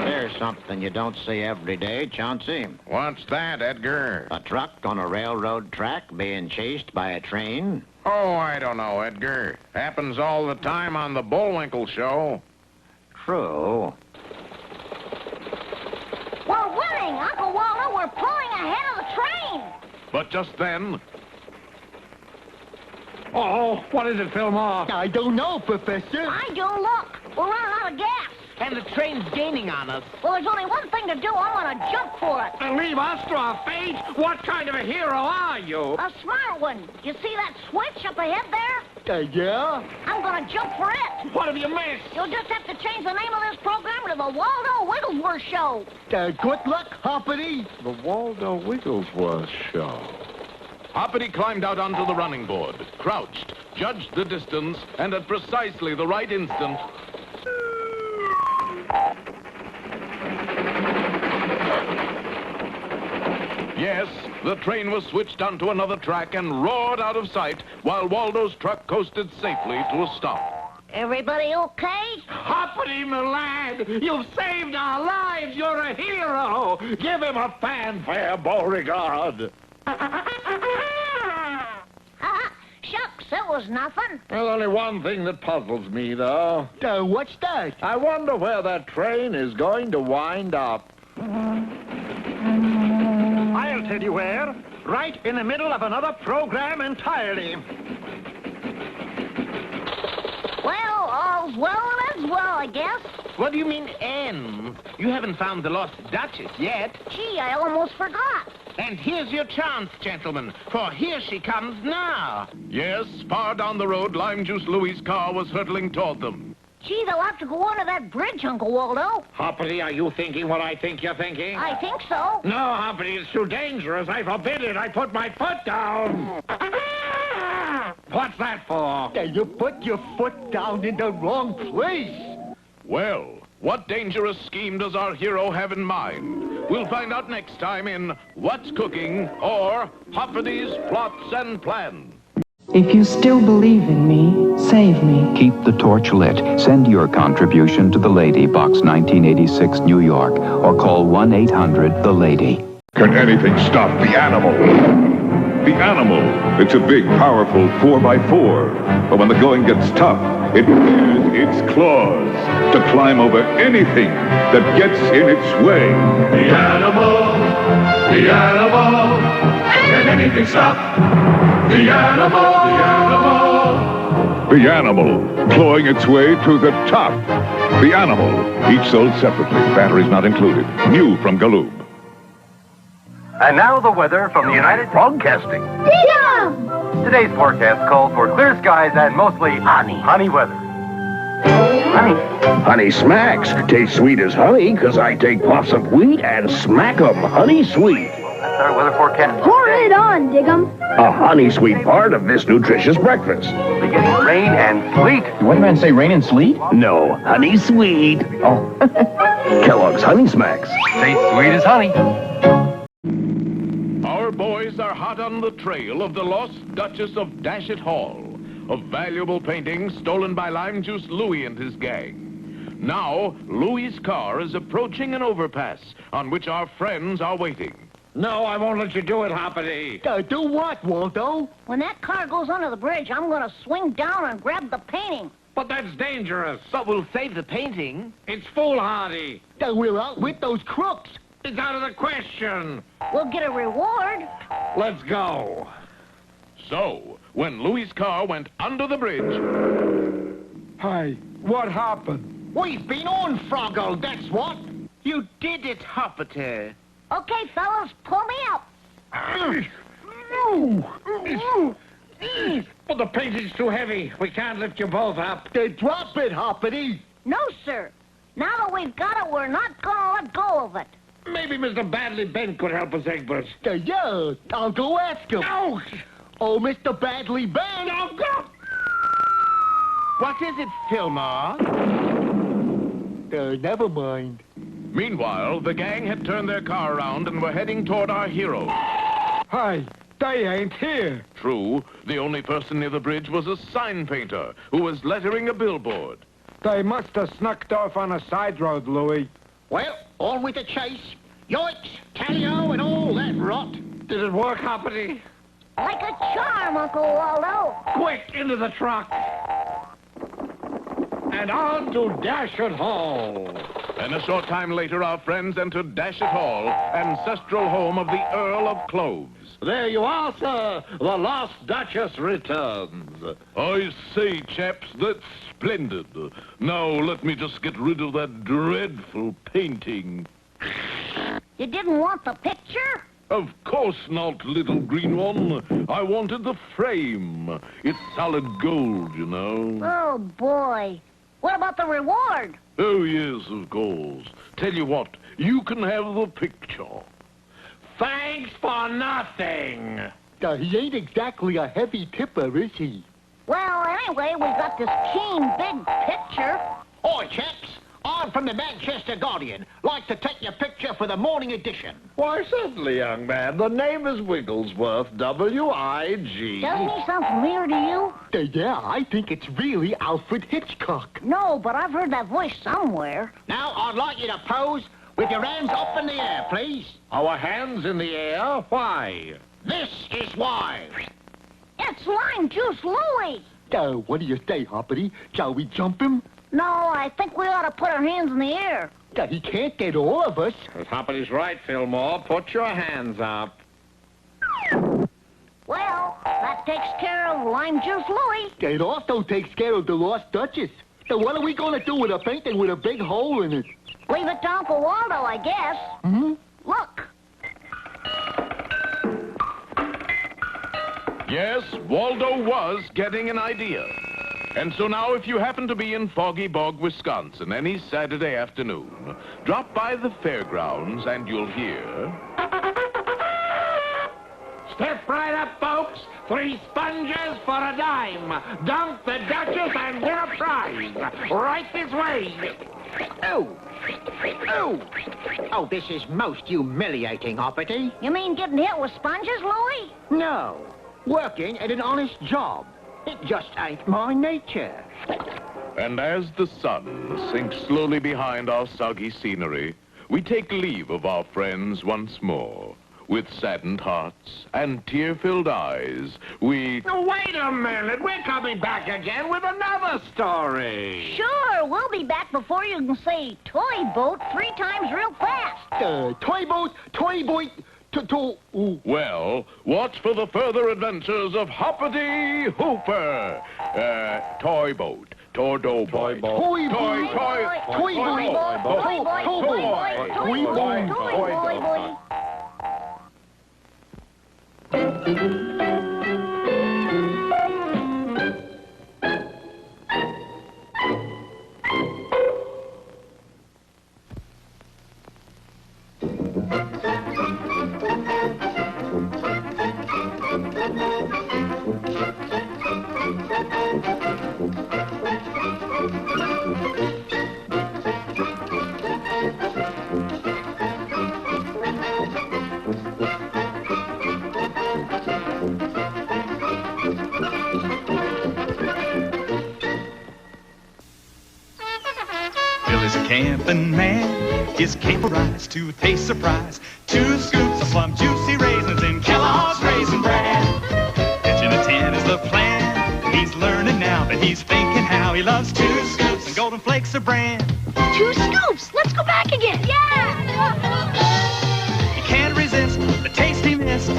Q: There's something you don't see every day, Chauncey.
R: What's that, Edgar?
Q: A truck on a railroad track being chased by a train.
R: Oh, I don't know, Edgar. Happens all the time on the Bullwinkle show.
Q: True.
H: We're winning, Uncle Waldo. We're pulling ahead of the train.
S: But just then...
Y: Oh, what is it, Fillmore?
Q: I don't know, Professor.
H: I don't look. We're running out of gas.
R: And
A: and the train's gaining on us.
M: Well, there's only one thing to do. I'm gonna jump for it.
E: And leave us to our fate? What kind of a hero are you?
M: A smart one. You see that switch up ahead there?
E: Yeah?
M: I'm gonna jump for it.
E: What have you missed?
M: You'll just have to change the name of this program to the Waldo Wigglesworth Show.
E: Good luck, Hoppity.
G: The Waldo Wigglesworth Show.
S: Hoppity climbed out onto the running board, crouched, judged the distance, and at precisely the right instant... Yes, the train was switched onto another track and roared out of sight while Waldo's truck coasted safely to a stop.
M: Everybody okay?
E: Hoppity, my lad, you've saved our lives. You're a hero. Give him a fanfare, Beauregard.
M: Shucks, that was nothing.
E: Well, only one thing that puzzles me, though. What's that? I wonder where that train is going to wind up. I'll tell you where. Right in the middle of another program entirely.
M: Well, all's well as well, I guess.
A: What do you mean, ends? You haven't found the lost Duchess yet.
M: Gee, I almost forgot.
A: And here's your chance, gentlemen, for here she comes now.
S: Yes, far down the road, Lime Juice Louie's car was hurtling toward them.
M: Gee, they'll have to go under that bridge, Uncle Waldo.
E: Hoppity, are you thinking what I think you're thinking?
M: I think so.
E: No, Hoppity, it's too dangerous. I forbid it. I put my foot down. What's that for? You put your foot down in the wrong place.
S: Well, what dangerous scheme does our hero have in mind? We'll find out next time in What's Cooking or Hoppity's Plots and Plans.
I: If you still believe in me, save me.
X: Keep the torch lit. Send your contribution to The Lady, Box 1986, New York, or call 1-800-THE LADY.
K: Can anything stop the animal?
F: The Animal. It's a big, powerful 4x4. But when the going gets tough, it bares its claws to climb over anything that gets in its way.
C: The animal, the animal. Can anything stop the animal, the animal?
F: The Animal, clawing its way to the top. The Animal, each sold separately, batteries not included. New from Galoob.
T: And now the weather from the United Broadcasting.
B: Freedom!
T: Today's forecast calls for clear skies and mostly honey weather. Honey.
R: Honey Smacks taste sweet as honey because I take puffs of wheat and smack 'em honey sweet.
T: That's our weather forecast.
B: Pour it on, Diggum.
R: A honey sweet part of this nutritious breakfast.
T: Beginning rain and sleet.
O: What man say rain and sleet?
R: No, honey sweet.
O: Oh.
R: Kellogg's Honey Smacks.
T: Taste sweet as honey.
S: Our boys are hot on the trail of the lost Duchess of Dashitt Hall, a valuable painting stolen by Lime Juice Louie and his gang. Now, Louie's car is approaching an overpass on which our friends are waiting.
E: No, I won't let you do it, Hoppity. Do what, Waldo?
M: When that car goes under the bridge, I'm gonna swing down and grab the painting.
E: But that's dangerous.
A: But we'll save the painting.
E: It's foolhardy. We're out with those crooks. It's out of the question.
M: We'll get a reward.
E: Let's go.
S: So, when Louie's car went under the bridge...
Y: Hey, what happened?
E: We've been on, Froggo, that's what.
A: You did it, Hoppity.
M: Okay, fellas, pull me up.
E: But the painting's too heavy. We can't lift you both up. Drop it, Hoppity.
M: No, sir. Now that we've got it, we're not gonna let go of it.
E: Maybe Mr. Badly Bent could help us, Egbert. Yeah, I'll go ask him. Ouch! Oh, Mr. Badly Bent, I'll go.
A: What is it, Fillmore?
E: Never mind.
S: Meanwhile, the gang had turned their car around and were heading toward our hero.
Y: Hey, they ain't here.
S: True, the only person near the bridge was a sign painter who was lettering a billboard.
Y: They must have snuck off on a side road, Louie.
E: Well, on with the chase. Yoicks, Tally-o, and all that rot. Did it work, Hoppity?
M: Like a charm, Uncle Waldo.
E: Quick, into the truck. And on to Dashitt Hall.
S: And a short time later, our friends entered Dashet Hall, ancestral home of the Earl of Cloves.
E: There you are, sir. The Lost Duchess returns.
S: I say, chaps, that's splendid. Now, let me just get rid of that dreadful painting.
M: You didn't want the picture?
S: Of course not, little green one. I wanted the frame. It's solid gold, you know.
M: Oh, boy. What about the reward?
S: Oh, yes, of course. Tell you what, you can have the picture.
E: Thanks for nothing.
J: He ain't exactly a heavy tipper, is he?
M: Well, anyway, we got this keen big picture.
Q: Oi, chaps. I'm from the Manchester Guardian. Like to take your picture for the morning edition.
E: Why, certainly, young man. The name is Wigglesworth, W-I-G.
M: Doesn't he sound familiar to you?
J: Yeah, I think it's really Alfred Hitchcock.
M: No, but I've heard that voice somewhere.
Q: Now, I'd like you to pose with your hands up in the air, please.
E: Our hands in the air? Why?
Q: This is why.
M: It's Lime Juice Louie.
J: What do you say, Hoppity? Shall we jump him?
M: No, I think we ought to put our hands in the air.
J: He can't get all of us.
E: Hoppity's right, Fillmore. Put your hands up.
M: Well, that takes care of Lime Juice Louie.
J: It also takes care of the Lost Duchess. So what are we going to do with a painting with a big hole in it?
M: Leave it to Uncle Waldo, I guess.
J: Mm-hmm.
M: Look.
S: Yes, Waldo was getting an idea. And so now, if you happen to be in Foggy Bog, Wisconsin, any Saturday afternoon, drop by the fairgrounds and you'll hear...
E: Step right up, folks. 3 sponges for a dime. Dunk the Duchess and win a prize. Right this way.
Q: Oh. Oh. Oh, this is most humiliating, Hoppity.
M: You mean getting hit with sponges, Louie?
Q: No. Working at an honest job. It just ain't my nature.
S: And as the sun sinks slowly behind our soggy scenery, we take leave of our friends once more. With saddened hearts and tear-filled eyes, we...
E: Oh, wait a minute. We're coming back again with another story.
M: Sure, we'll be back before you can say toy boat 3 times real fast.
J: Toy boat,
S: Well, watch for the further adventures of Hoppity Hooper. Toy boat. Tordo boy.
J: Toy boy.
L: Billy's a camping man, his caperized toothpaste surprise. 2 scoops of plum juicy raisins in Kellogg's Raisin Bran. Pitching a tent is the plan. He's learning now that he's thinking how he loves 2 scoops and Golden Flakes of bran.
M: 2 scoops. Let's go back again. Yeah.
L: He can't resist the taste he missed.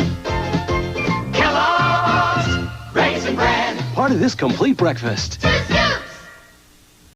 L: Kellogg's Raisin Bran.
O: Part of this complete breakfast.